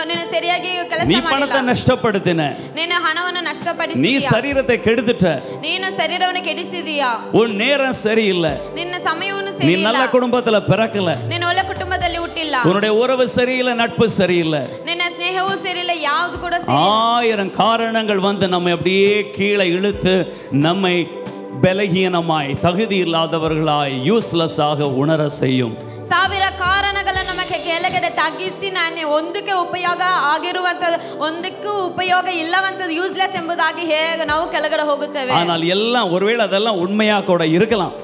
ನೀನು ಸರಿಯಾಗಿ ಕೆಲಸ நீ ಮಾಡಿಲ್ಲ, பணத்தை நஷ்டப்படுத்தின, ನೀನು ಹಣವನ್ನು ನಷ್ಟಪಡಿಸಿದೀಯ, நீ சரீரத்தை கெடுத்துட்ட, ನೀನು ಶರೀರವನ್ನು ಕೆಡಿಸಿದೀಯಾ, உன் நேரம் சரியில்லை, ನಿನ್ನ ಸಮಯವನ್ನು நீ ಸರಿಯಿಲ್ಲ, நல்ல குடும்பத்துல பிறக்கல, ನೀನು ಒಳ್ಳೆ ಕುಟುಂಬದಲ್ಲಿ ಹುಟ್ಟಿಲ್ಲ, உன்னுடைய உறவு சரியில்லை, நட்பு சரியில்லை, ನಿನ್ನ ಸ್ನೇಹವೂ ಸರಿಯಿಲ್ಲ, ಯಾವುದು ಕೂಡ ಸರಿ. 1000 காரணங்கள் வந்து நம்மை அப்படியே கீழே இழுத்து நம்மை பலகீனமாய் தகுதி இல்லாதவர்களாய் யூஸ்லெஸ் ஆக உணர செய்யும். 1000 ಕಾರಣಗಳನ್ನು ನಮಗೆ ಕೆಳಗಡೆ ತಗ್ಗಿಸಿ ನಾನು ಒಂದಕ್ಕೆ ಉಪಯೋಗ ಆಗಿರುವಂತದ್ದು ಒಂದಕ್ಕೂ ಉಪಯೋಗ ಇಲ್ಲವಂತದ್ದು ಯೂಸ್ಲೆಸ್ ಎಂಬುದಾಗಿ ಹೇಗೆ ನಾವು ಕೆಳಗಡೆ ಹೋಗುತ್ತೇವೆ. ஆனால் எல்லாம் ஒருவேளை அதெல்லாம் உண்மையா கூட இருக்கலாம்,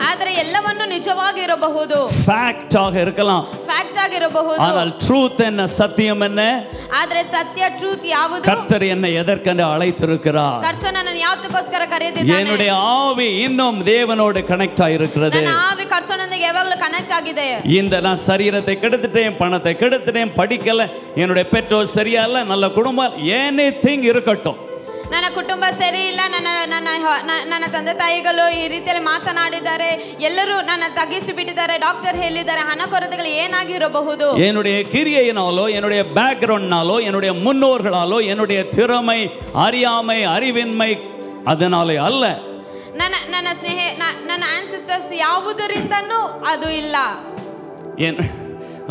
ಆದರೆ ಎಲ್ಲವನ್ನು ನಿಜವಾಗಿ ಇರಬಹುದು, ಫ್ಯಾಕ್ಟ್ ಆಗಿ இருக்கலாம், ಫ್ಯಾಕ್ಟ್ ಆಗಿರಬಹುದು. ஆனால் ட்ரூத் என்ன, சத்தியம் என்ன, ಆದರೆ ಸತ್ಯ ಟ್ರೂತ್ ಯಾವುದು? கர்த்தர் என்னை எதற்கென்று அழைத்திருக்கிறார், ಕರ್ತನ ನನ್ನ ಯಾವತ್ತಕ್ಕೋಸ್ಕರ ಕರೆದಿದ್ದಾನೆ, என்னுடைய ஆவி இன்னும் தேவனோடு கனெக்ட் ஆயிருக்கிறது, ನನ್ನ ಆವಿ ಕರ್ತನೊಂದಿಗೆ ಯಾವಾಗಲೂ ಕನೆಕ್ಟ್ ಆಗಿದೆ. இந்த நான் சரீரத்தை கெடுத்துட்டேன், பணத்தை கெடுத்துட்டேன், படிக்கல, என்னுடைய பெற்றோர் சரியா இல்ல, நல்ல குடும்பம், எனிதிங் இருக்கட்டும், ನನ್ನ ಕುಟುಂಬ ಸರಿ ಇಲ್ಲ, ನನ್ನ ತಂದೆ ತಾಯಿಗಳು ಈ ರೀತಿಯಲ್ಲಿ ಮಾತನಾಡಿದ್ದಾರೆ, ಎಲ್ಲರೂ ನನ್ನ ತಗ್ಗಿಸಿ ಬಿಟ್ಟಿದ್ದಾರೆ, ಡಾಕ್ಟರ್ ಹೇಳಿದ್ದಾರೆ, ಹಣ ಕೊರತೆಗಳು ಏನಾಗಿರಬಹುದು, என்னுடைய கிரியையினாலோ என்னுடைய பேக்ரவுண்ட்னாலோ என்னுடைய முன்னோர்களாலோ என்னுடைய திறமை அறியாமை அறிவின்மை அதனாலே அல்ல, ನನ್ನ ಸ್ನೇಹ ನನ್ನ ಆನ್ಸೆಸ್ಟರ್ಸ್ ಯಾವುದರಿಂದನೂ ಅದು ಇಲ್ಲ.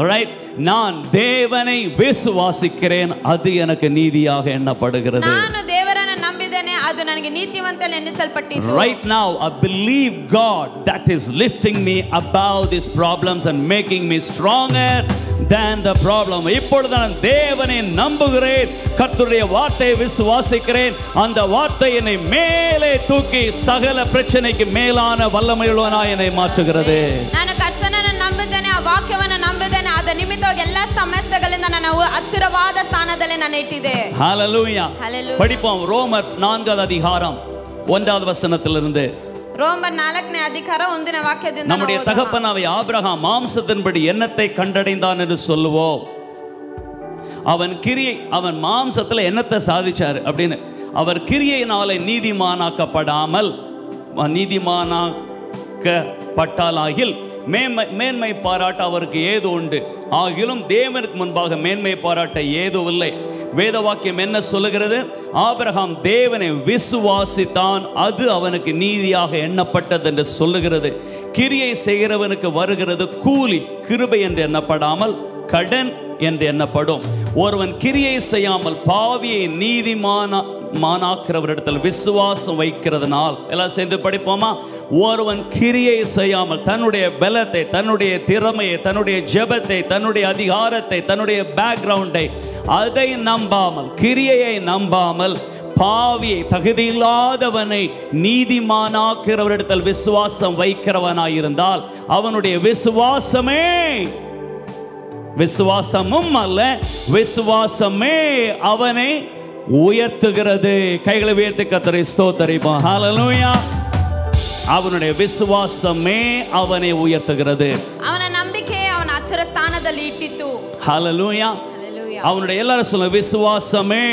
Alright, நான் தேவனை விசுவாசிக்கிறேன், அது எனக்கு நீதியாக எண்ணப்படுகிறது. ನಾನು ದೇವರನ್ನು ನಂಬಿದ್ದೇನೆ, ಅದು ನನಗೆ ನೀತಿವಂತ ಎನ್ನಿಸಲ್ಪಟ್ಟಿತು. Right now I believe God that is lifting me above these problems and making me stronger than the problem. இப்பொழுது நான் தேவனை நம்புகிறேன், கர்த்தருடைய வார்த்தையை விசுவாசிக்கிறேன், அந்த வார்த்தை என்னை மேலே தூக்கி சகல பிரச்சனைக்கு மேலான வல்லமையுள்ளவனாய் என்னை மாற்றுகிறது. ನಾನು ಕರ್ತನನ್ನು ನಂಬಿದ್ದೇನೆ, ಆ ವಾಕ್ಯವನ್ನು ನಂಬಿದ್ದೇನೆ, ಅದ ನಿಮಿತ್ತವಾಗಿ ಎಲ್ಲ ಸಮಸ್ಯೆಗಳಿಂದ ನನ್ನ ಹತ್ತಿರವಾದ ಸ್ಥಾನದಲ್ಲಿ ನಾನು ಇಟ್ಟಿದೆ. ஹalleluya. படிப்போம் ரோமர் 4வது அதிகாரம் 1வது வசனத்திலிருந்து. ரோமர் 4ನೇ ಅಧಿಕಾರ 1ನೇ ವಾಕ್ಯದಿಂದ நம்முடைய தகப்பனாகிய ஆபிரகாம் மாம்சத்தின்படி என்னத்தை கண்டடைந்தான் என்று சொல்லுவோம், அவன் மாம்சத்துல என்னத்தை சாதிச்சாரு அப்படின்னு, அவர் கிரியையினாலே நீதிமானாக்கப்பட்டாலாகில் மேன்மை பாராட்ட அவருக்கு ஏது உண்டு, ஆகிலும் தேவனுக்கு முன்பாக மேன்மை பாராட்ட ஏதுவில்லை. வேத வாக்கியம் என்ன சொல்லுகிறது? ஆபிரகாம் தேவனை விசுவாசித்தான், அது அவனுக்கு நீதியாக எண்ணப்பட்டது என்று சொல்லுகிறது. கிரியை செய்கிறவனுக்கு வருகிறது கூலி கிருபை என்று எண்ணப்படாமல் கடன் என்று எண்ணப்படும். ஒருவன் கிரியை செய்யாமல் பாவியை நீதிமானாக்கிறவரிடத்தில் விசுவாசம் வைக்கிறதுனால், எல்லாம் சேர்ந்து படிப்போமா? ஒருவன் கிரியை செய்யாமல் தன்னுடைய பலத்தை, தன்னுடைய திறமையை, தன்னுடைய ஜெபத்தை, தன்னுடைய அதிகாரத்தை, தன்னுடைய பேக்ரவுண்டை, அதை நம்பாமல், கிரியையை நம்பாமல் பாவியை தகுதியில்லாதவனை நீதிமானாக்கிறவரிடத்தில் விசுவாசம் வைக்கிறவனாயிருந்தால் அவனுடைய விசுவாசமும் அல்ல, விசுவாசமே அவனை உயர்த்துகிறது. கைகளை உயர்த்தி கர்த்தரை ஸ்தோத்திரிப்போம். ஹல்லேலூயா. அவனுடைய விசுவாசமே அவனை உயர்த்துகிறது. ಅವನ ನಂಬಿಕೆ ಅವನ ಹತ್ತಿರ ಸ್ಥಾನದಲ್ಲಿ ಇಟ್ಟಿತು. ஹல்லேலூயா. அவனுடைய எல்லாரும் சொல்லுங்க, விசுவாசமே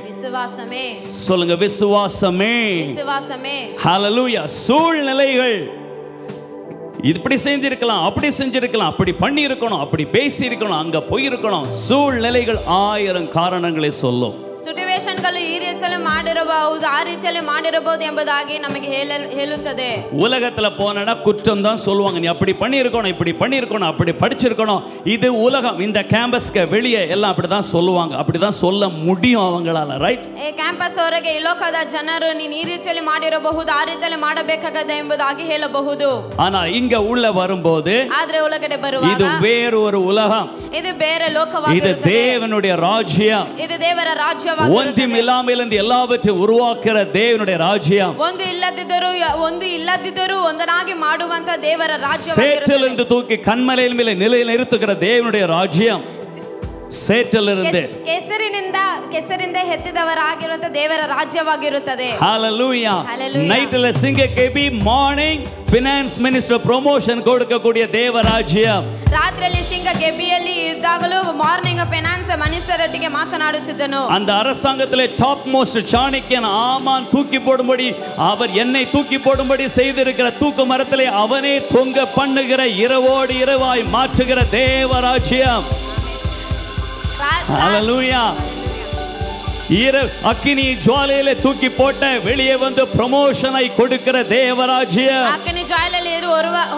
விசுவாசமே சொல்லுங்க, விசுவாசமே விசுவாசமே. ஹல்லேலூயா. சூழ்நிலைகள் இப்படி செஞ்சிருக்கலாம், அப்படி செஞ்சிருக்கலாம், அப்படி பண்ணி இருக்கணும், அப்படி பேசி இருக்கணும், அங்க போயிருக்கணும், சூழ்நிலைகள் 1000 காரணங்களை சொல்லும். ಸಿಚುವೇಶನ್ ಸಿಚುವೇಶನ್ಗಳು ಈ ರೀತಿಯಲ್ಲಿ ಮಾಡಿರಬಹುದು, ಆ ರೀತಿಯಲ್ಲಿ ಮಾಡಿರಬಹುದು ಎಂಬುದಾಗಿ ನಮಗೆ ಹೇಳುತ್ತದೆ. உலகத்துல போனா குற்றம் தான் சொல்லுவாங்க. நீ அப்படி பண்ணியிருக்கணும், இப்படி பண்ணியிருக்கணும், அப்படி படிச்சிருக்கணும். இது உலகம். இந்த கேம்பஸ்க்கு வெளியே எல்லாம் அப்படிதான் சொல்லுவாங்க. அப்படிதான் சொல்ல முடியும் அவங்களால. ரைட்? ಕ್ಯಾಂಪಸ್ ಹೊರಗೆ ಈ ಲೋಕದ ಜನರು ನೀನು ಈ ರೀತಿಯಲ್ಲಿ ಮಾಡಿರಬಹುದು, ಆ ರೀತಿಯಲ್ಲಿ ಮಾಡಬೇಕಾಗಿದೆ ಎಂಬುದಾಗಿ ಹೇಳಬಹುದು. ஆனா இங்க உள்ள வரும்போது ಆದ್ರೆ ಒಳಗಡೆ ಬರುವಾಗ இது வேறு ஒரு உலகம். ಇದು ಬೇರೆ ಲೋಕವಾಗಿರುತ್ತದೆ. இது தேவனுடைய ராஜ்யம். ಇದು ದೇವರ ರಾಜ್ಯವಾಗಿರುತ್ತದೆ. ஒன்றும் இல்லாமல் இருந்து எல்லாவற்றையும் உருவாக்குற தேவனுடைய ராஜ்யம். ಒಂದು ಇಲ್ಲದಿದ್ದರೂ ಒಂದನಾಗಿ ಮಾಡುವಂತ ದೇವರ ರಾಜ್ಯವಾಗಿರುತ್ತದೆ. சேற்றிலிருந்து தூக்கி கன்மலையின் மேலே நிலைநிறுத்துகிற தேவனுடைய ராஜ்யம். சேற்றிலிருந்து ಕೆಸರಿಂದ ಎತ್ತಿದವರಾಗಿರುವಂತ ದೇವರ ರಾಜ್ಯವಾಗಿರುತ್ತದೆ. ஹalleluya. Hallelujah. நைட்ல சிங்கக்கேபி, மார்னிங் ಫೈನಾನ್ಸ್ ಮಿನಿಸ್ಟರ್ ಪ್ರಮೋಷನ್ கொடுக்கக்கூடிய தேவ ராஜ்யம். ರಾತ್ರಿಯಲ್ಲಿ ಸಿಂಗಗೆಬಿಯಲ್ಲಿ ಇದ್ದಾಗಲೂ ಮಾರ್ನಿಂಗ್ ಫೈನಾನ್ಸ್ ಮಿನಿಸ್ಟರ್ ಒಟ್ಟಿಗೆ ಮಾತನಾಡುತ್ತಿದ್ದನು. அந்த அரசாங்கத்திலே டாப் மோஸ்ட் சாணக்கியன் ஆமான் தூக்கி போடும்படி, அவர் என்னை தூக்கி போடும்படி செய்திருக்கிற தூக்கு மரத்திலே அவனே தொங்க பண்ணுகிற, இரவோடு இரவாய் மாற்றுகிற தேவ ராஜ்யம். ஹalleluya. அக்கினி ஜுவாலையிலே தூக்கி போட்ட வெளியே வந்து ப்ரமோஷனை கொடுக்கிற தேவராஜ்யம். அக்கினி ஜுவாலையிலே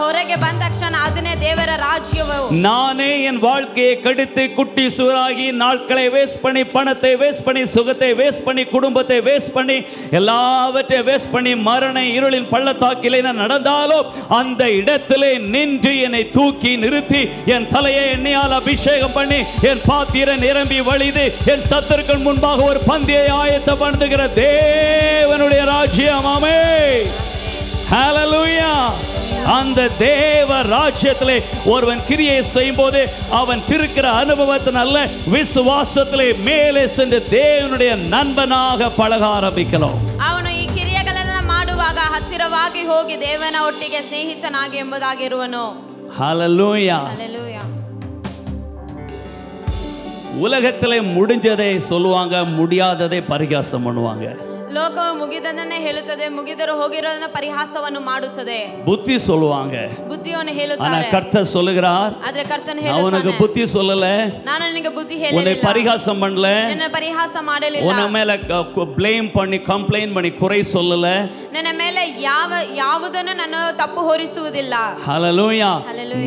ಹೊರಗೆ ಬಂದ ತಕ್ಷಣ ಅದನ್ನೇ ದೇವರ ರಾಜ್ಯವು. நானே என் வாழ்க்கையை கெடுத்து குட்டி சூராகி நாட்களை வேஸ்ட் பண்ணி, பணத்தை வேஸ்ட் பண்ணி, சுகத்தை வேஸ்ட் பண்ணி, குடும்பத்தை வேஸ்ட் பண்ணி, எல்லாவற்றையும் வேஸ்ட் பண்ணி மரண இருளின் பள்ளத்தாக்கிலே நான் நடந்தாலும் அந்த இடத்திலே நின்று என்னை தூக்கி நிறுத்தி என் தலையை எண்ணெயால் அபிஷேகம் பண்ணி என் பாத்திரம் நிரம்பி வழிது என் சத்துருக்கள் முன்பாக ஒரு பந்தியை ஆயத்தப்படுத்துகிற தேவனுடைய ராஜ்யம். ஆமென். ஹalleluya. அந்த தேவ ராஜ்யத்திலே ஒருவன் கிரியை செய்யும் போது அவன் இருக்கிற அனுபவத்தின் அல்ல, விசுவாசத்திலே மேலே சென்று தேவனுடைய நண்பனாக பழக ஆரம்பிக்கலாம். ಅವನು ಈ ಕ್ರಿಯೆಗಳೆಲ್ಲ ಮಾಡುವಾಗ ಹತ್ತಿರವಾಗಿ ಹೋಗಿ ದೇವನ ಒಟ್ಟಿಗೆ ಸ್ನೇಹಿತನಾಗಿ ಎಂಬುದಾಗಿರುವನು. ஹalleluya. ஹalleluya. உலகத்திலே முடிஞ்சதை சொல்லுவாங்க, முடியாததை பரிகாசம் பண்ணுவாங்க. ಲೋಕವು ಮುಗಿದದನ್ನೇ ಹೇಳುತ್ತದೆ, ಮುಗಿದರೂ ಹೋಗಿರೋದನ್ನ ಪರಿಹಾಸವನ್ನು ಮಾಡುತ್ತದೆ. புத்தி சொல்லுவாங்க, ಬುದ್ಧಿಯನ್ನು ஆனா ಹೇಳುತ್ತಾರೆ. கர்த்தர் சொல்லுகிறார், ಆದ್ರೆ ಕರ್ತನು அவனுக்கு ಹೇಳುತ್ತಾನೆ, புத்தி சொல்லல, ನಾನು ನಿನಗೆ ಬುದ್ಧಿ உன்னை ಹೇಳಲಿಲ್ಲ, பரிகாசம் பண்ணல, ನಿನ್ನ ಪರಿಹಾಸ ಮಾಡಲಿಲ್ಲ, உன்னை மேல ப்ளேம் பண்ணி கம்ப்ளைண்ட் பண்ணி குறை சொல்லல, ನಿನ್ನ ಮೇಲೆ ಯಾವುದನ್ನು ನಾನು ತಪ್ಪು ಹೊರಿಸುವುದಿಲ್ಲ. ஹalleluya.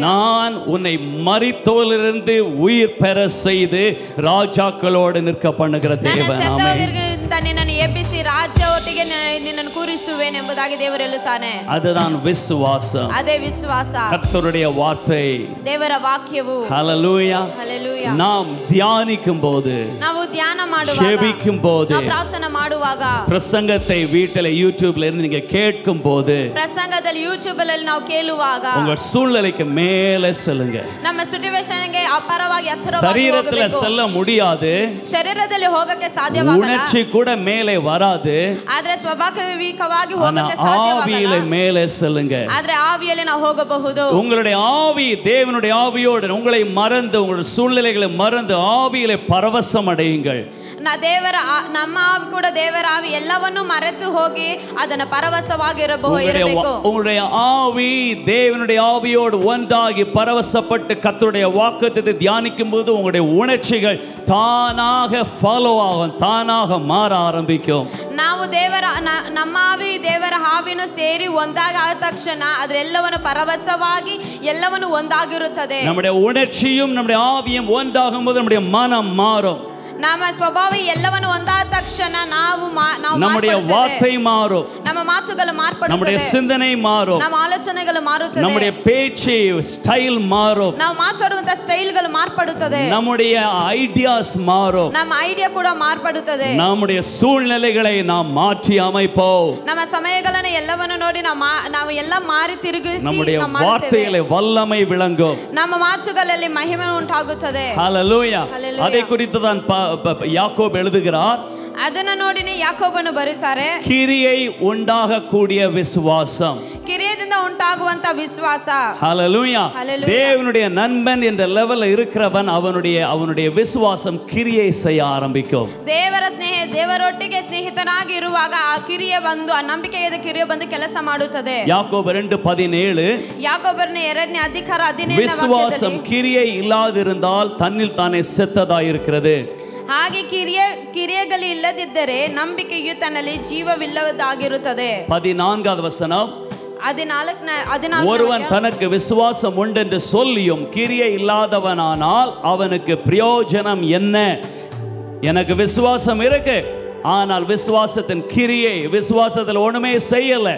நான் உன்னை மரித்தோரிலிருந்து உயிர் பெற செய்து ராஜாக்களோடு நிற்க பண்ணுகிற தேவன். ஆமென். ನಿನ್ನನ್ನು ಎಬ್ಬಿಸಿ ರಾಜ್ಯ ಒಟ್ಟಿಗೆ ನಿನ್ನನ್ನು ಕೂರಿಸುವೆನು ಎಂಬುದಾಗಿ ದೇವರು ಹೇಳುತ್ತಾನೆ. அதுதான் விசுவாசம். ಅದೇ ವಿಶ್ವಾಸ. கர்த்தருடைய வார்த்தை, ದೇವರ ವಾಕ್ಯವು. ஹalleluya. ஹalleluya. நாம் தியானிக்கும் போது, ನಾವು ಧ್ಯಾನ ಮಾಡುವಾಗ, ஜெபிக்கும் போது, ನಾವು ಪ್ರಾರ್ಥನೆ ಮಾಡುವಾಗ, பிரசங்கத்தை வீட்டில் யூடியூப்ல இருந்து நீங்க கேட்கும் போது, ಪ್ರಸಂಗದಲ್ಲಿ ಯೂಟ್ಯೂಬ್ ಅಲ್ಲಿ ನಾವು ಕೇಳುವಾಗ உங்க சூழ்நிலைக்கு மேலே செல்லுங்க. ನಮ್ಮ ಸಿಚುವೇಶನ್ಗೆ ಅಪಾರವಾಗಿ ಎತ್ತರವಾಗಿ சரீரத்துல செல்ல முடியாது, ಶರೀರದಲ್ಲಿ ಹೋಗಕ್ಕೆ ಸಾಧ್ಯವಾಗಲ್ಲ, உணர்ச்சி கூட மேலே வராது, ಆದ್ರೆ ಸ್ವಾಭಾವಿಕವಾಗಿ ஆனா ಹೋಗಕ್ಕೆ ஆவியில ಸಾಧ್ಯವಾಗಲ್ಲ, மேலே செல்லுங்க. ಆದ್ರೆ ಆವಿಯಲ್ಲಿ ನಾವು ಹೋಗಬಹುದು. உங்களுடைய ஆவி தேவனுடைய ஆவியோடு உங்களை மறந்து, உங்களுடைய சூழ்நிலைகளை மறந்து ஆவியிலே பரவசம் அடையுங்கள். ನಮ್ಮ ಆವಿ ಕೂಡ ದೇವರ ಆವಿ ಎಲ್ಲವನ್ನೂ ಮರೆತು ಹೋಗಿ ಅದನ್ನ ಪರವಶವಾಗಿರಬೇಕು. உங்களுடைய ஆவி தேவனுடைய ஆவியோடு ஒன்றாகி பரவசப்பட்டு கர்த்தருடைய வாக்குத்தத்தத்தை தியானிக்கும் போது உங்களுடைய உணர்ச்சிகள் தானாக ஃபாலோ ஆகும், தானாக மாற ஆரம்பிக்கும். ನಾವು ನಮ್ಮ ಆವಿ ದೇವರ ಆವಿನೂ ಸೇರಿ ಒಂದಾಗಿ ಆದ ತಕ್ಷಣ ಅದರೆಲ್ಲವನ್ನು ಪರವಶವಾಗಿ ಎಲ್ಲವನ್ನು ಒಂದಾಗಿರುತ್ತದೆ. நம்முடைய உணர்ச்சியும் நம்முடைய ஆவியும் ஒன்றாகும் போது நம்முடைய மனம் மாறும். ನಮ್ಮ ಸ್ವಭಾವ ಎಲ್ಲವನ್ನು ಒಂದಾದ ತಕ್ಷಣ ನಾವು நம்முடைய வார்த்தை மாறும், ನಮ್ಮ ಮಾತುಗಳು ಮಾರ್ಪಡುತ್ತದೆ, நம்முடைய சிந்தனை மாறும், ನಮ್ಮ ಆಲೋಚನೆಗಳು ಮಾರುತ್ತದೆ, நம்முடைய பேச்சு ஸ்டைல் மாறும், ನಾವು ಮಾತಾಡುವಂತ ಸ್ಟೈಲ್ಗಳು ಮಾರ್ಪಡುತ್ತದೆ, நம்முடைய ஐடியாஸ் மாறும், ನಮ್ಮ ಐಡಿಯಾ ಕೂಡ ಮಾರ್ಪಡುತ್ತದೆ, நம்முடைய சூழ்நிலைகளை நாம் மாற்றி அமைப்போம். ನಮ್ಮ ಸಮಯಗಳನ್ನು ಎಲ್ಲವನ್ನು ನೋಡಿ ನಾವು ಎಲ್ಲ ಮಾರಿ ತಿರುಗಿಸಿ நம்முடைய வார்த்தையிலே வல்லமை விளங்கும், ನಮ್ಮ ಮಾತುಗಳಲ್ಲಿ ಮಹಿಮೆ ಉಂಟಾಗುತ್ತದೆ. ஹalleluya. அதை குறித்து தான் யாக்கோபு எழுதுகிறார். ಅದನ್ನು ನೋಡಿನೇ ಯಾಕೋಬನು ಬರುತ್ತಾರೆ, கிரியை உண்டாகக்கூடிய விசுவாசம், கிரியைಯಿಂದ ಉಂಟಾಗುವಂತ ವಿಶ್ವಾಸ. ஹalleluya. தேவனுடைய நண்பன் என்ற லெவல்ல இருக்கிறவன் அவனுடைய விசுவாசம் கிரியை செய்ய ஆரம்பிக்கும். ದೇವರೊಟ್ಟಿಗೆ ಸ್ನೇಹಿತನಾಗಿ ಇರುವಾಗ ಆ ಕಿರಿಯೆ ಬಂದು, ಆ ನಂಬಿಕೆಯ ಕಿರಿಯೆ ಬಂದು ಕೆಲಸ ಮಾಡುತ್ತದೆ. யாக்கோபு 2:17, ಯಾಕೋಬನ 2ನೇ ಅಧಿಕಾರ 17ನೇ விசுவாசம் கிரியை இல்லாதிருந்தால் தன்னில் தானே செத்ததாய் இருக்கிறது. ಹಾಗೆ ಕ್ರಿಯೆಗಳು ಇಲ್ಲದಿದ್ದರೆ ನಂಬಿಕೆಯು ತನ್ನಲ್ಲಿ ಜೀವವಿಲ್ಲದಾಗಿರುತ್ತದೆ. 14வது வசனம், 14 ஒருவன் தனக்கு விசுவாசம் உண்டென்று சொல்லியும் கிரியை இல்லாதவனானால் அவனுக்கு பிரயோஜனம் என்ன? எனக்கு விசுவாசம் இருக்கு, ஆனால் விசுவாசத்தின் கிரியை, விசுவாசத்தில் ஒண்ணுமே செய்யல,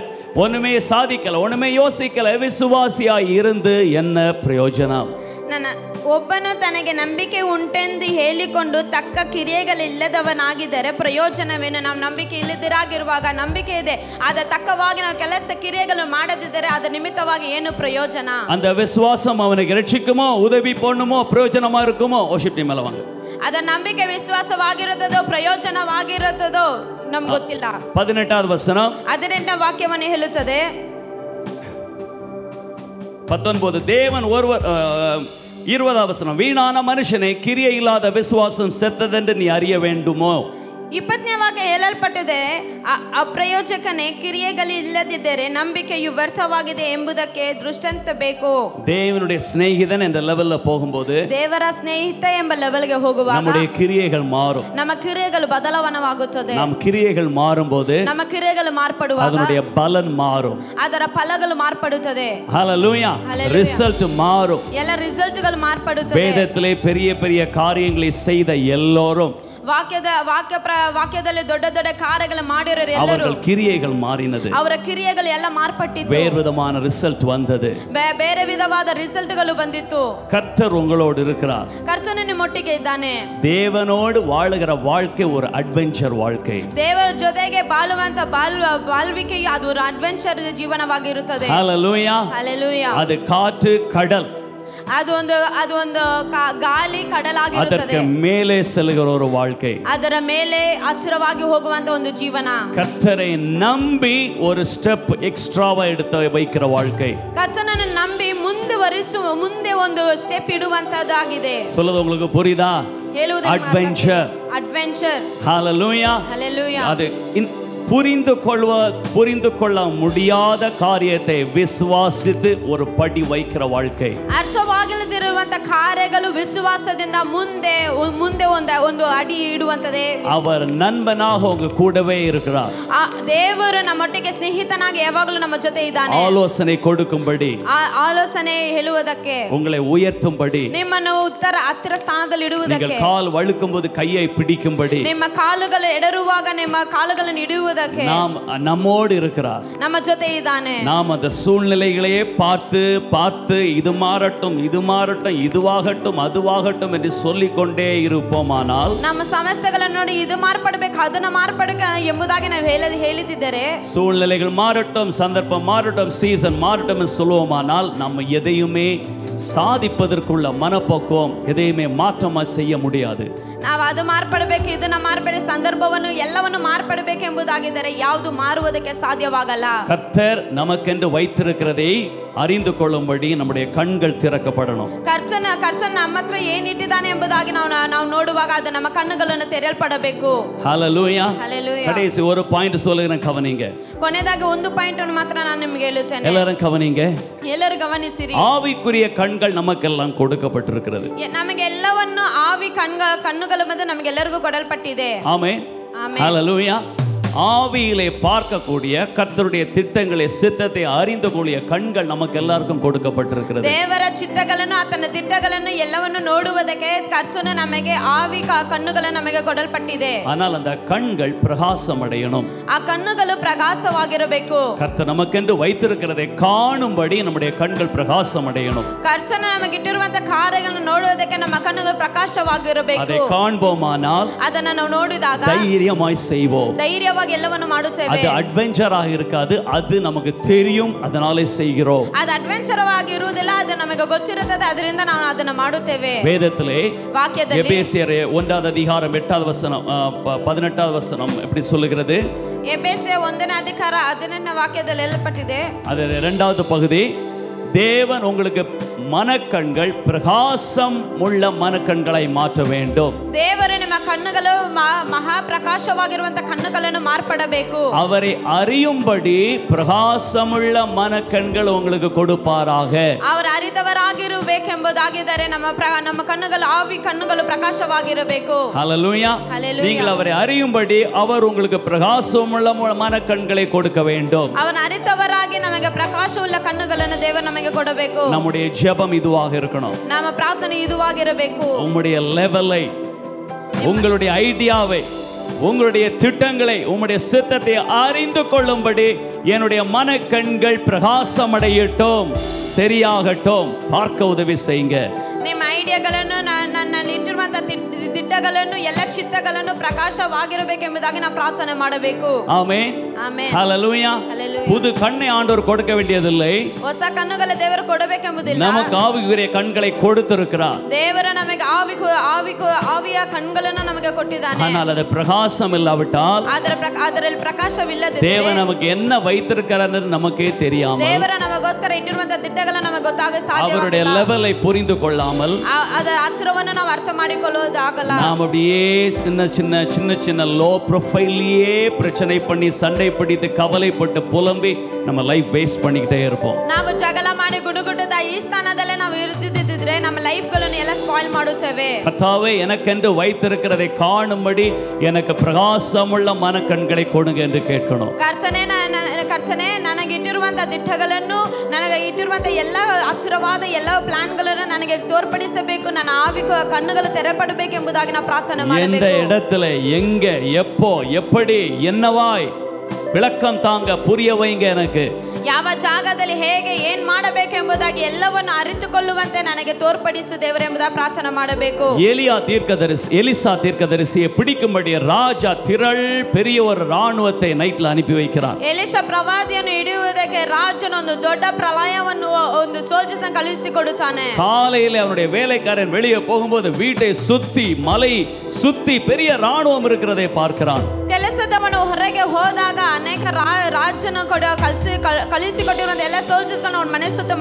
ஒண்ணுமே சாதிக்கல, ஒண்ணுமே யோசிக்கல, விசுவாசியாய் இருந்து என்ன பிரயோஜனம்? ಒಬ್ಬನು ತನಗೆ ನಂಬಿಕೆ ಉಂಟೆಂದು ಹೇಳಿಕೊಂಡು ತಕ್ಕ ಕ್ರಿಯೆಗಳಿಲ್ಲದವನಾಗಿದ್ದರೆ ಪ್ರಯೋಜನವೇನು? ನಾವು ನಂಬಿಕೆ ಇಲ್ಲದಿರಾಗಿರುವಾಗ ನಂಬಿಕೆ ಇದೆ, ಅದ ತಕ್ಕವಾಗಿ ನಾವು ಕೆಲಸ ಕ್ರಿಯೆಗಳು ಮಾಡದಿದ್ದರೆ ಅದರ ನಿಮಿತ್ತವಾಗಿ ಏನು ಪ್ರಯೋಜನ? அந்த விசுவாசம் அவனுக்கு ரட்சிக்குமோ, உதவி பண்ணுமோ, பிரயோஜனமா இருக்குமோ? worship team மேல வாங்க. ಅದ ನಂಬಿಕೆ ವಿಶ್ವಾಸವಾಗಿರುತ್ತದೋ ಪ್ರಯೋಜನವಾಗಿರುತ್ತದೋ ನಮ್ಗೆ ಗೊತ್ತಿಲ್ಲ. 18வது வசனம், 18ನೇ ವಾಕ್ಯವನ್ನು ಹೇಳುತ್ತದೆ. 19 தேவன் ஒருவர் 20வது வசனம், வீணான மனுஷனை கிரியை இல்லாத விசுவாசம் செத்ததென்று நீ அறிய வேண்டுமோ? 20ನೇ ವಾಕ್ಯ ಹೇಳಲ್ಪಟ್ಟಿದೆ, ಅಪ್ರಯೋಜಕನೇ ಕ್ರಿಯೆಗಳಿಲ್ಲದಿದ್ದರೆ ನಂಬಿಕೆಯು ವ್ಯರ್ಥವಾಗಿದೆ ಎಂಬುದಕ್ಕೆ ದೃಷ್ಟಾಂತ ಬೇಕು. தேவனுடைய சிநேகிதன் என்ற லெவல்ல போகும்போது, ದೇವರ ಸ್ನೇಹಿತ ಎಂಬ ಲೆವೆಲ್ಗೆ ಹೋಗುವಾಗ நம்முடைய கிரியைகள் மாறும். ನಮ್ಮ ಕ್ರಿಯೆಗಳು ಬದಲಾವಣೆಯಾಗುತ್ತದೆ. ನಮ್ಮ ಕ್ರಿಯೆಗಳು ಮಾರುம்போது ನಮ್ಮ ಕ್ರಿಯೆಗಳು ಮಾರ್ಪಡುವಾಗ அதனுடைய பலன் மாறும். ಅದರ ಫಲಗಳು ಮಾರ್ಪಡುತ್ತದೆ. ஹalleluya. ரிசல்ட் மாறும். ಎಲ್ಲ ರಿಸಲ್ಟ್ಗಳು ಮಾರ್ಪಡುತ್ತದೆ. வேதத்திலே பெரிய பெரிய காரியங்களை செய்த எல்லோரும், ವಾಕ್ಯದಲ್ಲಿ ದೊಡ್ಡ ದೊಡ್ಡ ಕಾರ್ಯಗಳು ಮಾಡಿರೋರು ಎಲ್ಲರೂ, அவர்கள் கிரியைகள் மாறினது, ಅವರ ಕ್ರಿಯೆಗಳು ಎಲ್ಲ ಮಾರ್ಪಟ್ಟಿತ್ತು, வேறு விதமான ரிசல்ட் வந்தது, ಬೇರೆ ವಿಧವಾದ ರಿಸಲ್ಟ್ಗಳು ಬಂದಿತ್ತು. கர்த்தர் உங்களோடு இருக்கிறார். ಕರ್ತನು ನಿಮ್ಮೊಟ್ಟಿಗೆ ಇದ್ದಾನೆ. தேவனோடு வாழுகிற வாழ்க்கை ஒரு அட்வென்ச்சர் வாழ்க்கை. ದೇವರ ಜೊತೆಗೆ ಬಾಳುವಂತ ಬಾಳ್ವಿಕೆಯು ಅದು ಒಂದು ಅಡ್ವೆಂಚರ್ ಜೀವನವಾಗಿರುತ್ತದೆ. ஹalleluya. ಹಲ್ಲೆಲೂಯಾ. அது காற்று, கடல், ಅದು ಒಂದು ಗಾಳಿ ಕಡಲಾಗಿರುತ್ತದೆ. அதற்கு மேலே செல்கிற ஒரு வாழ்க்கை, ಅದರ ಮೇಲೆ ಹತ್ತಿರವಾಗಿ ಹೋಗುವಂತ ಒಂದು ಜೀವನ. கர்த்தரை நம்பி ஒரு ஸ்டெப் எக்ஸ்ட்ராவா எடுத்து வைக்கிற வாழ்க்கை. ಕರ್ತನನ್ನು ನಂಬಿ ಮುಂದೆ ಒಂದು ಸ್ಟೆಪ್ ಇಡುವಂತದ್ದಾಗಿದೆ. சொல்லுது உங்களுக்கு புரியுதா? ಹೇಳುವುದು அட்வென்ச்சர். ஹalleluya. ஹalleluya. அது புரிந்து கொள்ள முடியாத காரியத்தை விசுவாசித்து ஒரு படி வைக்கிற வாழ்க்கை. ಅರ್ಥವಾಗದಿರುವಂತ ಕಾರ್ಯಗಳು ವಿಶ್ವಾಸದಿಂದ ಮುಂದೆ ಒಂದು ಅಡಿ ಇಡುವಂತದೇ. அவர் நண்பனாக உங்க கூடவே இருக்கிறார். ದೇವರು ನಮ್ಮೊಟ್ಟಿಗೆ ಸ್ನೇಹಿತನಾಗಿ ಯಾವಾಗಲೂ ನಮ್ಮ ಜೊತೆ ಇದ್ದಾನೆ. ஆலோசனை கொடுக்கும்படி, ಆಲೋಚನೆ ಹೇಳುವುದಕ್ಕೆ, உங்களை உயர்த்தும்படி, ನಿಮ್ಮನ್ನು ಹತ್ತಿರ ಸ್ಥಾನದಲ್ಲಿ ಇಡುವುದಕ್ಕೆ, நீங்கள் கால் வழுக்கும்போது கையை பிடிக்கும்படி, ನಿಮ್ಮ ಕಾಲುಗಳು ಎಡರುವಾಗ ನಿಮ್ಮ ಕಾಲುಗಳನ್ನು ಹಿಡಿಯುವುದಕ್ಕೆ நம்மோடு இருக்கிறார். ನಮ್ಮ ಜೊತೆ ಇದ್ದಾನೆ. நாம் அந்த சூழ்நிலைகளையே பார்த்து இது மாறட்டும், இதுவாகட்டும், அதுவாகட்டும் என்று சொல்லிக்கொண்டே இருப்போமானால், ನಮ್ಮ ಸಮಸ್ಯೆಗಳನ್ನು ನೋಡಿ ಇದು ಮಾರ್ಪಡಬೇಕು, ಅದನ್ನ ಮಾರ್ಪಡಬೇಕು ಎಂಬುದಾಗಿ ನಾವು ಹೇಳಿದ್ದರೆ, சூழ்நிலைகள் மாறட்டும், சந்தர்ப்பம் மாறட்டும், சீசன் மாறட்டும் என்று சொல்லுவோமானால், நம்ம எதையுமே சாதிப்பதற்குள்ள மனப்போக்கம் எதையுமே மாற்றமா செய்ய முடியாது. ನಾವು ಅದು ಮಾರ್ಪಡಬೇಕು, ಇದನ್ನ ಮಾರ್ಪಡಿ, ಸಂದರ್ಭವನ್ನು ಎಲ್ಲವನ್ನು ಮಾರ್ಪಡಬೇಕು ಎಂಬುದಾಗಿದ್ದರೆ ಯಾವುದು ಮಾರುವುದಕ್ಕೆ ಸಾಧ್ಯವಾಗಲ್ಲ. கர்த்தர் நமக்கென்று வைத்திருக்கிறதை அறிந்து கொள்ளும்படி நம்முடைய கண்கள் திறக்கப்படணும். ಕರ್ತನ ನಮ್ಮ ಹತ್ರ ಏನಿಟ್ಟಿದ್ದಾನೆ ಎಂಬುದಾಗಿ ನಾವು ನೋಡುವಾಗ ಅದು ನಮ್ಮ ಕಣ್ಣುಗಳನ್ನು ತೆರೆಯಲ್ಪಡಬೇಕು. ஹalleluya. ஹalleluya. கடைசி ஒரு பாயிண்ட் சொல்லுகிறேன், கவனிங்க. ಕೊನೆಯದಾಗಿ ಒಂದು ಪಾಯಿಂಟ್ ಅನ್ನು ಮಾತ್ರ ನಾನು ನಿಮಗೆ ಹೇಳುತ್ತೇನೆ. எல்லாரும் கவனிங்க. ಎಲ್ಲರೂ ಗಮನಿಸಿರಿ. ஆவிக்குரிய கண்கள் நமக்கெல்லாம் கொடுக்கப்பட்டிருக்கிறது. ನಮಗೆ ಎಲ್ಲವನ್ನು ಆವಿ ಕಣ್ಣುಗಳ ಬಂದು ನಮಗೆಲ್ಲರಿಗೂ ಕೊಡಲ್ಪಟ್ಟಿದೆ. ஆமென். ஆமென். ஹalleluya. ஆவியிலே பார்க்கக்கூடிய கர்த்தருடைய திட்டங்களை, சித்தத்தை அறிந்து கொள்ளிய கண்கள் நமக்கு எல்லாருக்கும் கொடுக்கப்பட்டிருக்கிறது. ದೇವರ ಚಿತ್ತಗಳನ್ನು, ಆತನ ದಿಟ್ಟಗಳನ್ನು ಎಲ್ಲವನ್ನು ನೋಡುವುದಕ್ಕೆ ಕರ್ತನು ನಮಗೆ ಆವಿ ಕಣ್ಣುಗಳನ್ನು ನಮಗೆ ಕೊಡಲ್ಪಟ್ಟಿದೆ. ஆனால் அந்த கண்கள் பிரகாசம் அடையணும். ಆ ಕಣ್ಣುಗಳು ಪ್ರಕಾಶವಾಗಿರಬೇಕು. கர்த்தர் நமக்கென்று வைத்திருக்கிறதை காணும்படி நம்முடைய கண்கள் பிரகாசம் அடையணும். ಕರ್ತನು ನಮಗೆ ಇಟ್ಟಿರುವಂತ ಕಾರ್ಯಗಳನ್ನು ನೋಡುವುದಕ್ಕೆ ನಮ್ಮ ಕಣ್ಣುಗಳು ಪ್ರಕಾಶವಾಗಿರಬೇಕು. அதை காண்போமானால் ಅದನ್ನ ನಾವು ನೋಡಿದಾಗ தைரியமாய் செய்வோம். ಧೈರ್ಯವಾಗಿ ಎಲ್ಲವನ್ನು ಮಾಡುತ್ತೇವೆ. அது அட்வென்ச்சராக இருக்காது, அது நமக்கு தெரியும், அதனாலே செய்கிறோம். ಅದು ಅಡ್ವೆಂಚರ್ ಆಗಿ ಇರುವುದಿಲ್ಲ, ಅದು ನಮಗೆ ಗೊತ್ತಿರುತ್ತದೆ, ಅದರಿಂದ ನಾವು ಅದನ್ನ ಮಾಡುತ್ತೇವೆ. வேதத்திலே ವಾಕ್ಯದಲ್ಲಿ எபேசியர் 1வது அதிகாரம் 8வது வசனம் 18வது வசனம் எப்படி சொல்லுகிறது? ಎಫೆಸೀಯ 1ನೇ ಅಧ್ಯಾಯ 18ನೇ ವಾಕ್ಯದಲ್ಲಿ ಹೇಳಲ್ಪಟ್ಟಿದೆ. அது 2வது பகுதி, தேவன் உங்களுக்கு மனக்கண்கள் பிரகாசம் உள்ள மனக்கண்களை மாற்ற வேண்டும். ದೇವರು ನಿಮ್ಮ ಕಣ್ಣುಗಳು ಮಹಾ ಪ್ರಕಾಶವಾಗಿರುವಂತ ಕಣ್ಣುಗಳನ್ನು ಮಾರ್ಪಡಬೇಕು. அவரை அறியும்படி பிரகாசமுள்ள மனக்கண்கள் உங்களுக்கு கொடுப்பாராக. ಅವರು ಅರಿತವರಾಗಿರಬೇಕೆಂಬುದಾಗಿದ್ದರೆ ನಮ್ಮ ಕಣ್ಣುಗಳು ಆವಿ ಕಣ್ಣುಗಳು ಪ್ರಕಾಶವಾಗಿರಬೇಕು. ஹல்லேலூயா. நீங்கள் அவரை அறியும்படி அவர் உங்களுக்கு பிரகாசமுள்ள மனக்கண்களை கொடுக்க வேண்டும். ಅವನ ಅರಿತವರಾಗಿ ನಮಗೆ ಪ್ರಕಾಶವುಳ್ಳ ಕಣ್ಣುಗಳನ್ನು ದೇವರು ನಮಗೆ ಕೊಡಬೇಕು. நம்முடைய ஜெபம் இதுவாக இருக்கணும். ನಮ್ಮ ಪ್ರಾರ್ಥನೆ இதுவாಗಿರಬೇಕು. உம்முடைய லெவலை, உங்களுடைய ஐடியாவை, உங்களுடைய திட்டங்களை, உம்முடைய சித்தத்தை அறிந்து கொள்ளும்படி என்னுடைய மனக்கண்கள் பிரகாசமடையட்டும், சரியாகட்டும், பார்க்க உதவி செய்யுங்க. ನಿಮ್ಮ ಐಡಿಯಾಗಳನ್ನು ನನ್ನ ಇಟ್ಟಿರುವಂತ ದಿಟ್ಟಗಳನ್ನು ಎಲ್ಲ ಚಿತ್ತಗಳನ್ನು ಪ್ರಕಾಶವಾಗಿರಬೇಕೆಂಬುದಾಗಿ ನಾನು ಪ್ರಾರ್ಥನೆ ಮಾಡಬೇಕು. ಆಮೆನ್. ಆಮೆನ್. ஹல்லேலூயா. புது கண்ணை ஆண்டவர் கொடுக்க வேண்டியதில்லை. ಹೊಸ ಕಣ್ಣುಗಳ ದೇವರು ಕೊಡಬೇಕೆಂಬುದಿಲ್ಲ. நமக்கு ஆவிக்குரிய கண்களை கொடுத்திருக்கிறார். ದೇವರು ನಮಗೆ ಆವಿಯ ಕಣ್ಣುಗಳನ್ನು ನಮಗೆ ಕೊಟ್ಟಿದ್ದಾನೆ. ஆனால் அது பிரகாசம் இல்லாவிட்டால், ಅದರಲ್ಲಿ ಪ್ರಕಾಶವಿಲ್ಲದಿದ್ದರೆ தேவன் நமக்கு என்ன வைத்திருக்கிறார் என்று நமக்கே தெரியாமல், ದೇವರು ನಮಗೋಸ್ಕರ ಇಟ್ಟಿರುವಂತ ದಿಟ್ಟಗಳು ನಮಗೆ ಗೊತ್ತಾಗ ಸಾಧ್ಯವಿಲ್ಲ. அவருடைய லெவலை புரிந்து கொள்ளாமல், ಅದರ ಹತ್ತಿರವನ್ನು ನಾವು ಅರ್ಥ ಮಾಡಿಕೊಳ್ಳೋದಾಗಲ್ಲ. நாம் அப்படியே சின்ன சின்ன லோ ப்ரொஃபைல்லையே பிரச்சனை பண்ணி சண்டை பிடித்து கவலைப்பட்டு புலம்பி நம்ம லைஃப் வேஸ்ட் பண்ணிக்கிட்டே இருப்போம். ನಾವು ಜಗಳ ಮಾಡಿ ಗುಡುಗುಟ್ಟದ ಈ ಸ್ಥಾನದಲ್ಲೇ ನಾವು ಇರುತ್ತಿದ್ದಿದ್ರೆ ನಮ್ಮ ಲೈಫ್ಗಳನ್ನು ಎಲ್ಲ ಸ್ಪಾಯ್ಲ್ ಮಾಡುತ್ತೇವೆ. கர்த்தாவே எனக்கென்று வைத்திருக்கிறதை காணும்படி எனக்கு பிரகாசமுள்ள மனக்கண்களை கொடுங்க என்று கேட்கணும். ಕರ್ತನೆ ನನಗೆ ಇಟ್ಟಿರುವಂತ ದಿಟ್ಟಗಳನ್ನು, ನನಗೆ ಇಟ್ಟಿರುವಂತ ಎಲ್ಲ ಹತ್ತಿರವಾದ ಎಲ್ಲ ಪ್ಲಾನ್ಗಳನ್ನು ನನಗೆ ತೋರ್ಪಡಿಸಬೇಕು. ನನ್ನ ಆವಿ ಕಣ್ಣುಗಳು ತೆರೆಪಡಬೇಕೆಂಬುದಾಗಿ ನಾವು ಪ್ರಾರ್ಥನೆ ಮಾಡಬೇಕು. எந்த இடத்துல, எங்க, எப்போ, எப்படி, என்னவாய் விளக்கம் தாங்க, புரிய வைங்க. எனக்கு ಯಾವ ಜಾಗದಲ್ಲಿ ಹೇಗೆ ಏನ್ ಮಾಡಬೇಕೆಂಬುದಾಗಿ ಎಲ್ಲವನ್ನು ಅರಿತುಕೊಳ್ಳುವಂತೆ ನನಗೆ ತೋರ್ಪಡಿಸು ದೇವರೇ ಎಂಬುದಾಗಿ ಪ್ರಾರ್ಥನೆ ಮಾಡಬೇಕು. எலிசா தீர்க்கதரிசியை பிடிக்கும்படி ராஜா திரள் பெரிய ஒரு ராணுவத்தை நைட்ல அனுப்பி வைக்கிறார். ಎಲಿಷ ಪ್ರವಾದಿಯನ್ನು ಹಿಡಿಯುವುದಕ್ಕೆ ರಾಜನು ಒಂದು ದೊಡ್ಡ ಪ್ರಳಯವನ್ನು ಒಂದು ಸೋಲ್ಜರ್ಸ್ ಅನ್ನು ಕಳುಹಿಸಿಕೊಡುತ್ತಾನೆ. காலையில அவனுடைய வேலைக்காரன் வெளியே போகும்போது வீட்டை சுத்தி மலை சுத்தி பெரிய ராணுவம் இருக்கிறதை பார்க்கிறான். ಕೆಲಸದವನು ಹೊರಗೆ ಹೋದಾಗ ಅನೇಕ ರಾಜನು ಕಳಿಸಿಕೊಟ್ಟಿರುವಂತ ಎಲ್ಲ ಸೋಲ್ಜರ್ಸ್ ಗಳನ್ನು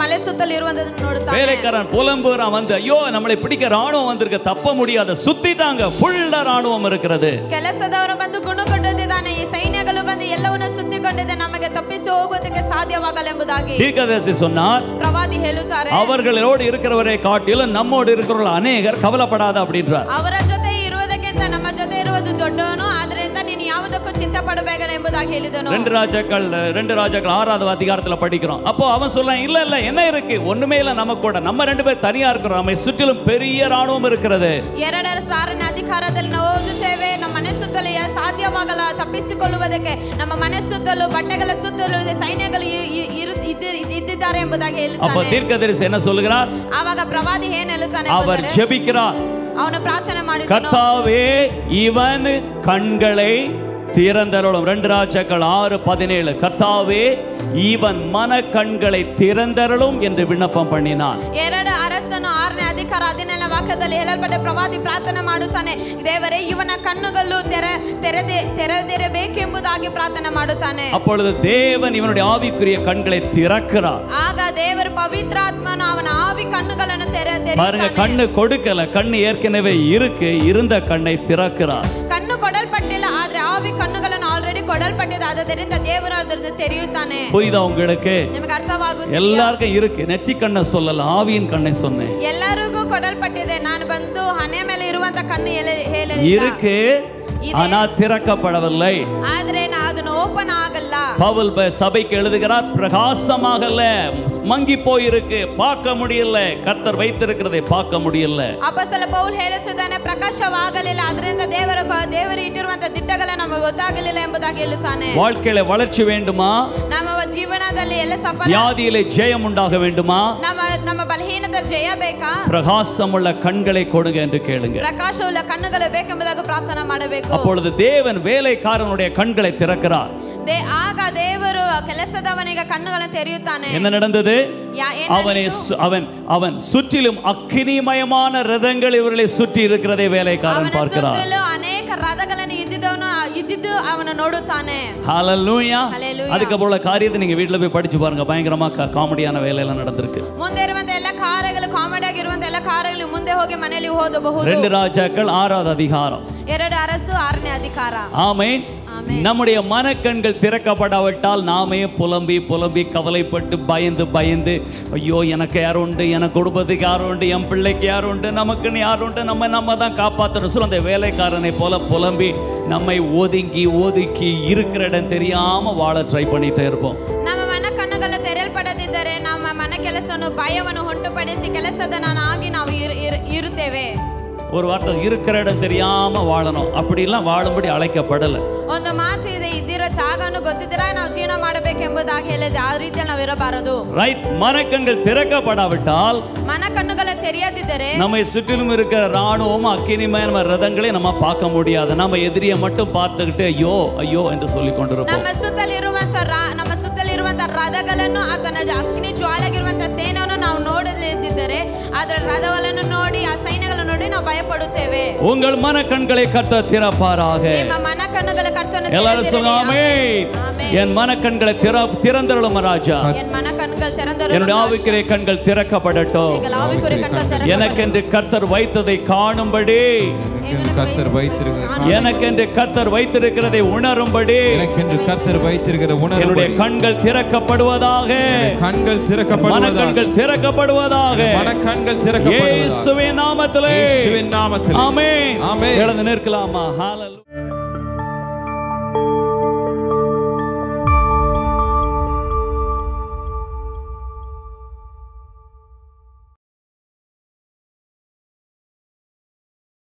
ಮನೆ ಸುತ್ತಲೂ ಇರುವಂತದನ್ನು ನೋಡುತ್ತಾನೆ. வேலைக்காரன் புலம்புறான் வந்து, ஐயோ நம்மளை பிடிக்க ராணுவம் வந்திருக்கு, தப்ப முடியாது, சுத்திட்டாங்க, ஃபுல்லா ராணுவம் இருக்கிறது. ಕೆಲಸದವನು ಬಂದು ಗುಣಗೊಂಡಿದ್ದಾನೆ, ಈ ಸೈನ್ಯಗಳು ಬಂದು ಎಲ್ಲವನ್ನೂ ಸುತ್ತಿಕೊಂಡಿದೆ, ನಮಗೆ ತಪ್ಪಿಸಿ ಹೋಗೋದಕ್ಕೆ ಸಾಧ್ಯವಾಗಲ್ಲ ಎಂಬುದಾಗಿ தீர்க்கதரிசி சொன்னார். ಪ್ರವಾದಿ ಹೇಳುತ್ತಾರೆ, அவர்களோடு இருக்கிறவரை காட்டிலும் நம்மோடு இருக்கிறவர்கள் அநேகர் கவலைப்படாத அப்படின்றார். ಅವರ ಜೊತೆ ಇರುವುದಕ್ಕಿಂತ ನಮ್ಮ ಜೊತೆ ಇರುವುದು ದೊಡ್ಡವನು, ಆದ್ರಿಂದ ನೀನು ಯಾವುದಕ್ಕೂ ಚಿಂತೆ ಪಡಬೇಡ ಎಂಬುದಾಗಿ ಹೇಳಿದನು. 2 ராஜாக்கள் 6வது அதிகாரத்துல படிக்கிறோம். அப்போ அவன் சொல்றான், இல்ல இல்ல என்ன இருக்கு, ஒண்ணுமே இல்ல, நமக்கு கூட நம்ம 2 பேர் தனியா இருக்கிறோம், நம்ம சுற்றிலும் பெரிய ராணுவம் இருக்கிறது. 2ನೇ ಅಧಿಕಾರದಲ್ಲಿ ನಾವು ಓದುತ್ತೇವೆ, ನಮ್ಮ ಮನೆ ಸುತ್ತಲೂ ಸಾಧ್ಯವಾಗಲ್ಲ ತಪ್ಪಿಸಿಕೊಳ್ಳುವುದಕ್ಕೆ, ನಮ್ಮ ಮನೆ ಸುತ್ತಲೂ ಬಟ್ಟೆಗಳ ಸುತ್ತಲೂ ಸೈನ್ಯಗಳು ಇದ್ದಿದ್ದಾರೆ ಎಂಬುದಾಗಿ ಹೇಳುತ್ತಾನೆ. அப்ப தீர்க்கதரிசி என்ன சொல்கிறார்? ಆವಾಗ ಪ್ರವಾದಿ ಏನು ಹೇಳುತ್ತಾನೆ? அவர் ஜெபிக்கிறார். ಅವನು ಪ್ರಾರ್ಥನೆ ಮಾಡಿದನು, கர்த்தாவே ಇವನ கண்களை திறந்தருளும். 2 ராஜாக்கள் 6:17. கர்த்தாவே இவன் மன கண்களை திறந்தருளும் என்று விண்ணப்பம் பண்ணினான். 2 ಅರಸನು 6ನೇ ಅಧಿಕಾರ 17ನೇ ವಾಕ್ಯದಲ್ಲಿ ಹೇಳಲ್ಪಟ್ಟ ಪ್ರವಾದಿ ಪ್ರಾರ್ಥನೆ ಮಾಡುತ್ತಾನೆ, ದೇವರೇ ಇವನ ಕಣ್ಣುಗಳು ತೆರೆದಿರಬೇಕೆಂಬುದಾಗಿ ಪ್ರಾರ್ಥನೆ ಮಾಡುತ್ತಾನೆ. அப்பொழுது தேவன் இவனுடைய ஆவிக்குரிய கண்களை திறக்கிறார். ಆಗ ದೇವರು ಪವಿತ್ರಾತ್ಮನು ಅವನ ಆವಿ ಕಣ್ಣುಗಳನ್ನು ತೆರೆಯುತ್ತಾನೆ. பாருங்க, கண்ணு கொடுக்கல, கண்ணு ஏற்கனவே இருக்கு, இருந்த கண்ணை திறக்கிறார். ಕಣ್ಣು ಕೊಡಲ್ಪಟ್ಟಿಲ್ಲ, ಆದ್ರೆ ಆವಿ ಕಣ್ಣುಗಳನ್ನು ಆಲ್ರೆಡಿ ಕೊಡಲ್ಪಟ್ಟಿದೆ, ಆದ್ದರಿಂದ ದೇವರು ಅದನ್ನು ತೆರೆಯುತ್ತಾನೆ. புரியுதா உங்களுக்கு? ನಿಮಗೆ ಅರ್ಥವಾಗುತ್ತಿದೆಯಾ? எல்லாருக்கும் இருக்கு, நெற்றி கண்ணை சொல்லல, ஆவியின் கண்ணை சொன்னேன். ಎಲ್ಲರಿಗೂ ಕೊಡಲ್ಪಟ್ಟಿದೆ, ನಾನು ಬಂದು ಹಣೆ ಮೇಲೆ ಇರುವಂತ ಕಣ್ಣು ಹೇಳಲಿಲ್ಲ. இருக்கு, ஆனா திறக்கப்படவில்லை. ಆದ್ರೆ ಅದನ್ನು ಓಪನ್ ಆಗಲ್ಲ. பவுல் சபைக்கு எழுதுகிறார், பிரகாசமாகல, மங்கி போயிருக்கு, பார்க்க முடியல, கர்த்தர் வைத்திருக்கிறதை பார்க்க முடியல. ಅಪೊಸ್ತಲ ಪೌಲ್ ಹೇಳುತ್ತಿದ್ದಾನೆ, ಪ್ರಕಾಶವಾಗಲಿಲ್ಲ, ಅದರಿಂದ ದೇವರು ಇಟ್ಟಿರುವಂತ ದಿಟ್ಟಗಳು ನಮಗೆ ಗೊತ್ತಾಗಲಿಲ್ಲ ಎಂಬುದಾಗಿ ಹೇಳುತ್ತಾನೆ. வாழ்க்கையில வளர்ச்சி வேண்டுமா? ನಮ್ಮ ಜೀವನದಲ್ಲಿ ಎಲ್ಲ ಸಫಲ, வியாதியிலே ஜெயம் உண்டாக வேண்டுமா? ನಮ್ಮ ಬಲಹೀನದಲ್ಲಿ ಜಯ ಬೇಕಾ? பிரகாசமுள்ள கண்களை கொடுங்க என்று கேளுங்க. ಪ್ರಕಾಶವುಳ್ಳ ಕಣ್ಣುಗಳು ಬೇಕೆಂಬುದಾಗಿ ಪ್ರಾರ್ಥನೆ ಮಾಡಬೇಕು. அப்பொழுது தேவன் வேலைக்காரனுடைய கண்களை திறக்கிறார். ಆಗ ದೇವರು ಕೆಲಸದವನಿಗೆ ಕಣ್ಣುಗಳನ್ನು ತೆರೆಯುತ್ತಾನೆ. என்ன நடந்தது? அவன் சுற்றிலும் அக்கினிமயமான ரதங்கள் இவர்களை சுற்றி இருக்கிறதை வேலைக்காரன் பார்க்கிறார். ಅನೇಕ ರಥಗಳನ್ನು ಇದ್ದಿದ್ದು ಅವನು ನೋಡುತ್ತಾನೆ. ஹalleluya. அதுக்கு போல காரியத்தை நீங்க வீட்ல போய் படிச்சு பாருங்க. பயங்கரமா காமெடியான வேலை எல்லாம் நடந்திருக்கு. ಮುಂದೆ ಇರುವಂತ ಎಲ್ಲ ಕಾರ್ಯಗಳು ಕಾಮಿಡಿ ಆಗಿರುವಂತ ಎಲ್ಲ ಕಾರ್ಯಗಳು ಮುಂದೆ ಹೋಗಿ ಮನೆಯಲ್ಲಿ ಓದಬಹುದು. 2 ராஜாக்கள் 6வது அதிகாரம். 2 ಅರಸು 6ನೇ ಅಧಿಕಾರ. ஆமென். நம்முடைய மனக்கண்கள் திறக்கப்படாவிட்டால் நாமே புலம்பி புலம்பி கவலைப்பட்டு பயந்து பயந்து ஐயோ எனக்கு யார் உண்டு, எனக்கு குடும்பத்துக்கு யார் உண்டு, என் பிள்ளைக்கு யார் உண்டு, நமக்குன்னு யார் உண்டு, நம்ம தான் காப்பாற்றணும் சொல்ல அந்த வேலைக்காரனை போல புலம்பி நம்மை ஒதுங்கி ஒதுக்கி இருக்கிற இடம் தெரியாம வாழ ட்ரை பண்ணிட்டே இருப்போம். ನಮ್ಮ ಮನ ಕಣ್ಣುಗಳು ತೆರೆಯಲ್ಪಡದಿದ್ದರೆ ನಮ್ಮ ಮನ ಕೆಲಸವನ್ನು ಭಯವನ್ನು ಹೊಂಟುಪಡಿಸಿ ಕೆಲಸದನಾಗಿ ನಾವು ಇರುತ್ತೇವೆ. ஒரு வார்த்தை இருக்கிற இடம் தெரியாம வாழணும், அப்படிலாம் வாழும்படி அழைக்கப்படல. ಒಂದು ಮಾತು ಇದೆ, ಇದ್ದಿರೋ ಜಾಗವನ್ನು ಗೊತ್ತಿದ್ದರೆ ನಾವು ಜೀವನ ಮಾಡಬೇಕೆಂಬುದಾಗಿ ಹೇಳಿದೆ. ಆ ರೀತಿಯಲ್ಲಿ ನಾವು ಇರಬಾರದು. ரைட். மனக்கண்கள் திறக்கப்படாவிட்டால் மன கண்ணுகளை தெரியதிದ್ದರೆ நம்மை சுற்றிலும் இருக்கிற ராணுவம் அக்கினிமயமான ரதங்களை நம்ம பார்க்க முடியாது. நம்ம எதிரியை மட்டும் பார்த்துக்கிட்டு ஐயோ ஐயோ என்று சொல்லி கொண்டிருப்போம். ನಮ್ಮ ಸುತ್ತಲಿರುವಂತ ರಥಗಳನ್ನು ಆತನ ಅಗ್ನಿ ಜ್ವಾಲೆಗಿರುವಂತ ಸೇನೆಯನ್ನು ನಾವು ನೋಡದಿದ್ದರೆ ಅದರ ರಥಗಳನ್ನು ನೋಡಿ ಆ ಸೈನ್ಯಗಳನ್ನು ನೋಡಿ ನಾವು ಭಯಪಡುತ್ತೇವೆ. உங்கள் மனக்கண்களை கர்த்தர் திறப்பாராக. ನಿಮ್ಮ ಮನ ಕಣ್ಣುಗಳ ಕರ್ತನ ಎಲ್ಲರೂ சொல்லுங்க என் மனக்கண்களை திறந்தருளும் ராஜா. என் மனக்கண்கள் திறந்தருளும். என்னுடைய ஆவிக்குரிய கண்கள் திறக்கப்படட்டும். எங்கள் ஆவிக்குரிய கண்கள் திறக்கப்படட்டும். எனக்கென்று கர்த்தர் வைத்ததை காணும்படி, எனக்கென்று கர்த்தர் வைத்திருக்கிறதை உணரும்படி, எனக்கென்று கர்த்தர் வைத்திருக்கிற உணர்வு என்னுடைய கண்கள் திறக்கப்படுவதாக. கண்கள் திறக்கப்படுவதாக. மனக்கண்கள் திறக்கப்படுவதாக. மனக்கண்கள் திறக்கப்படுவதாக. இயேசுவின் நாமத்திலே. இயேசுவின் நாமத்திலே. ஆமென். ஆமென். எழுந்து நிற்கலாமா? ஹalleluya.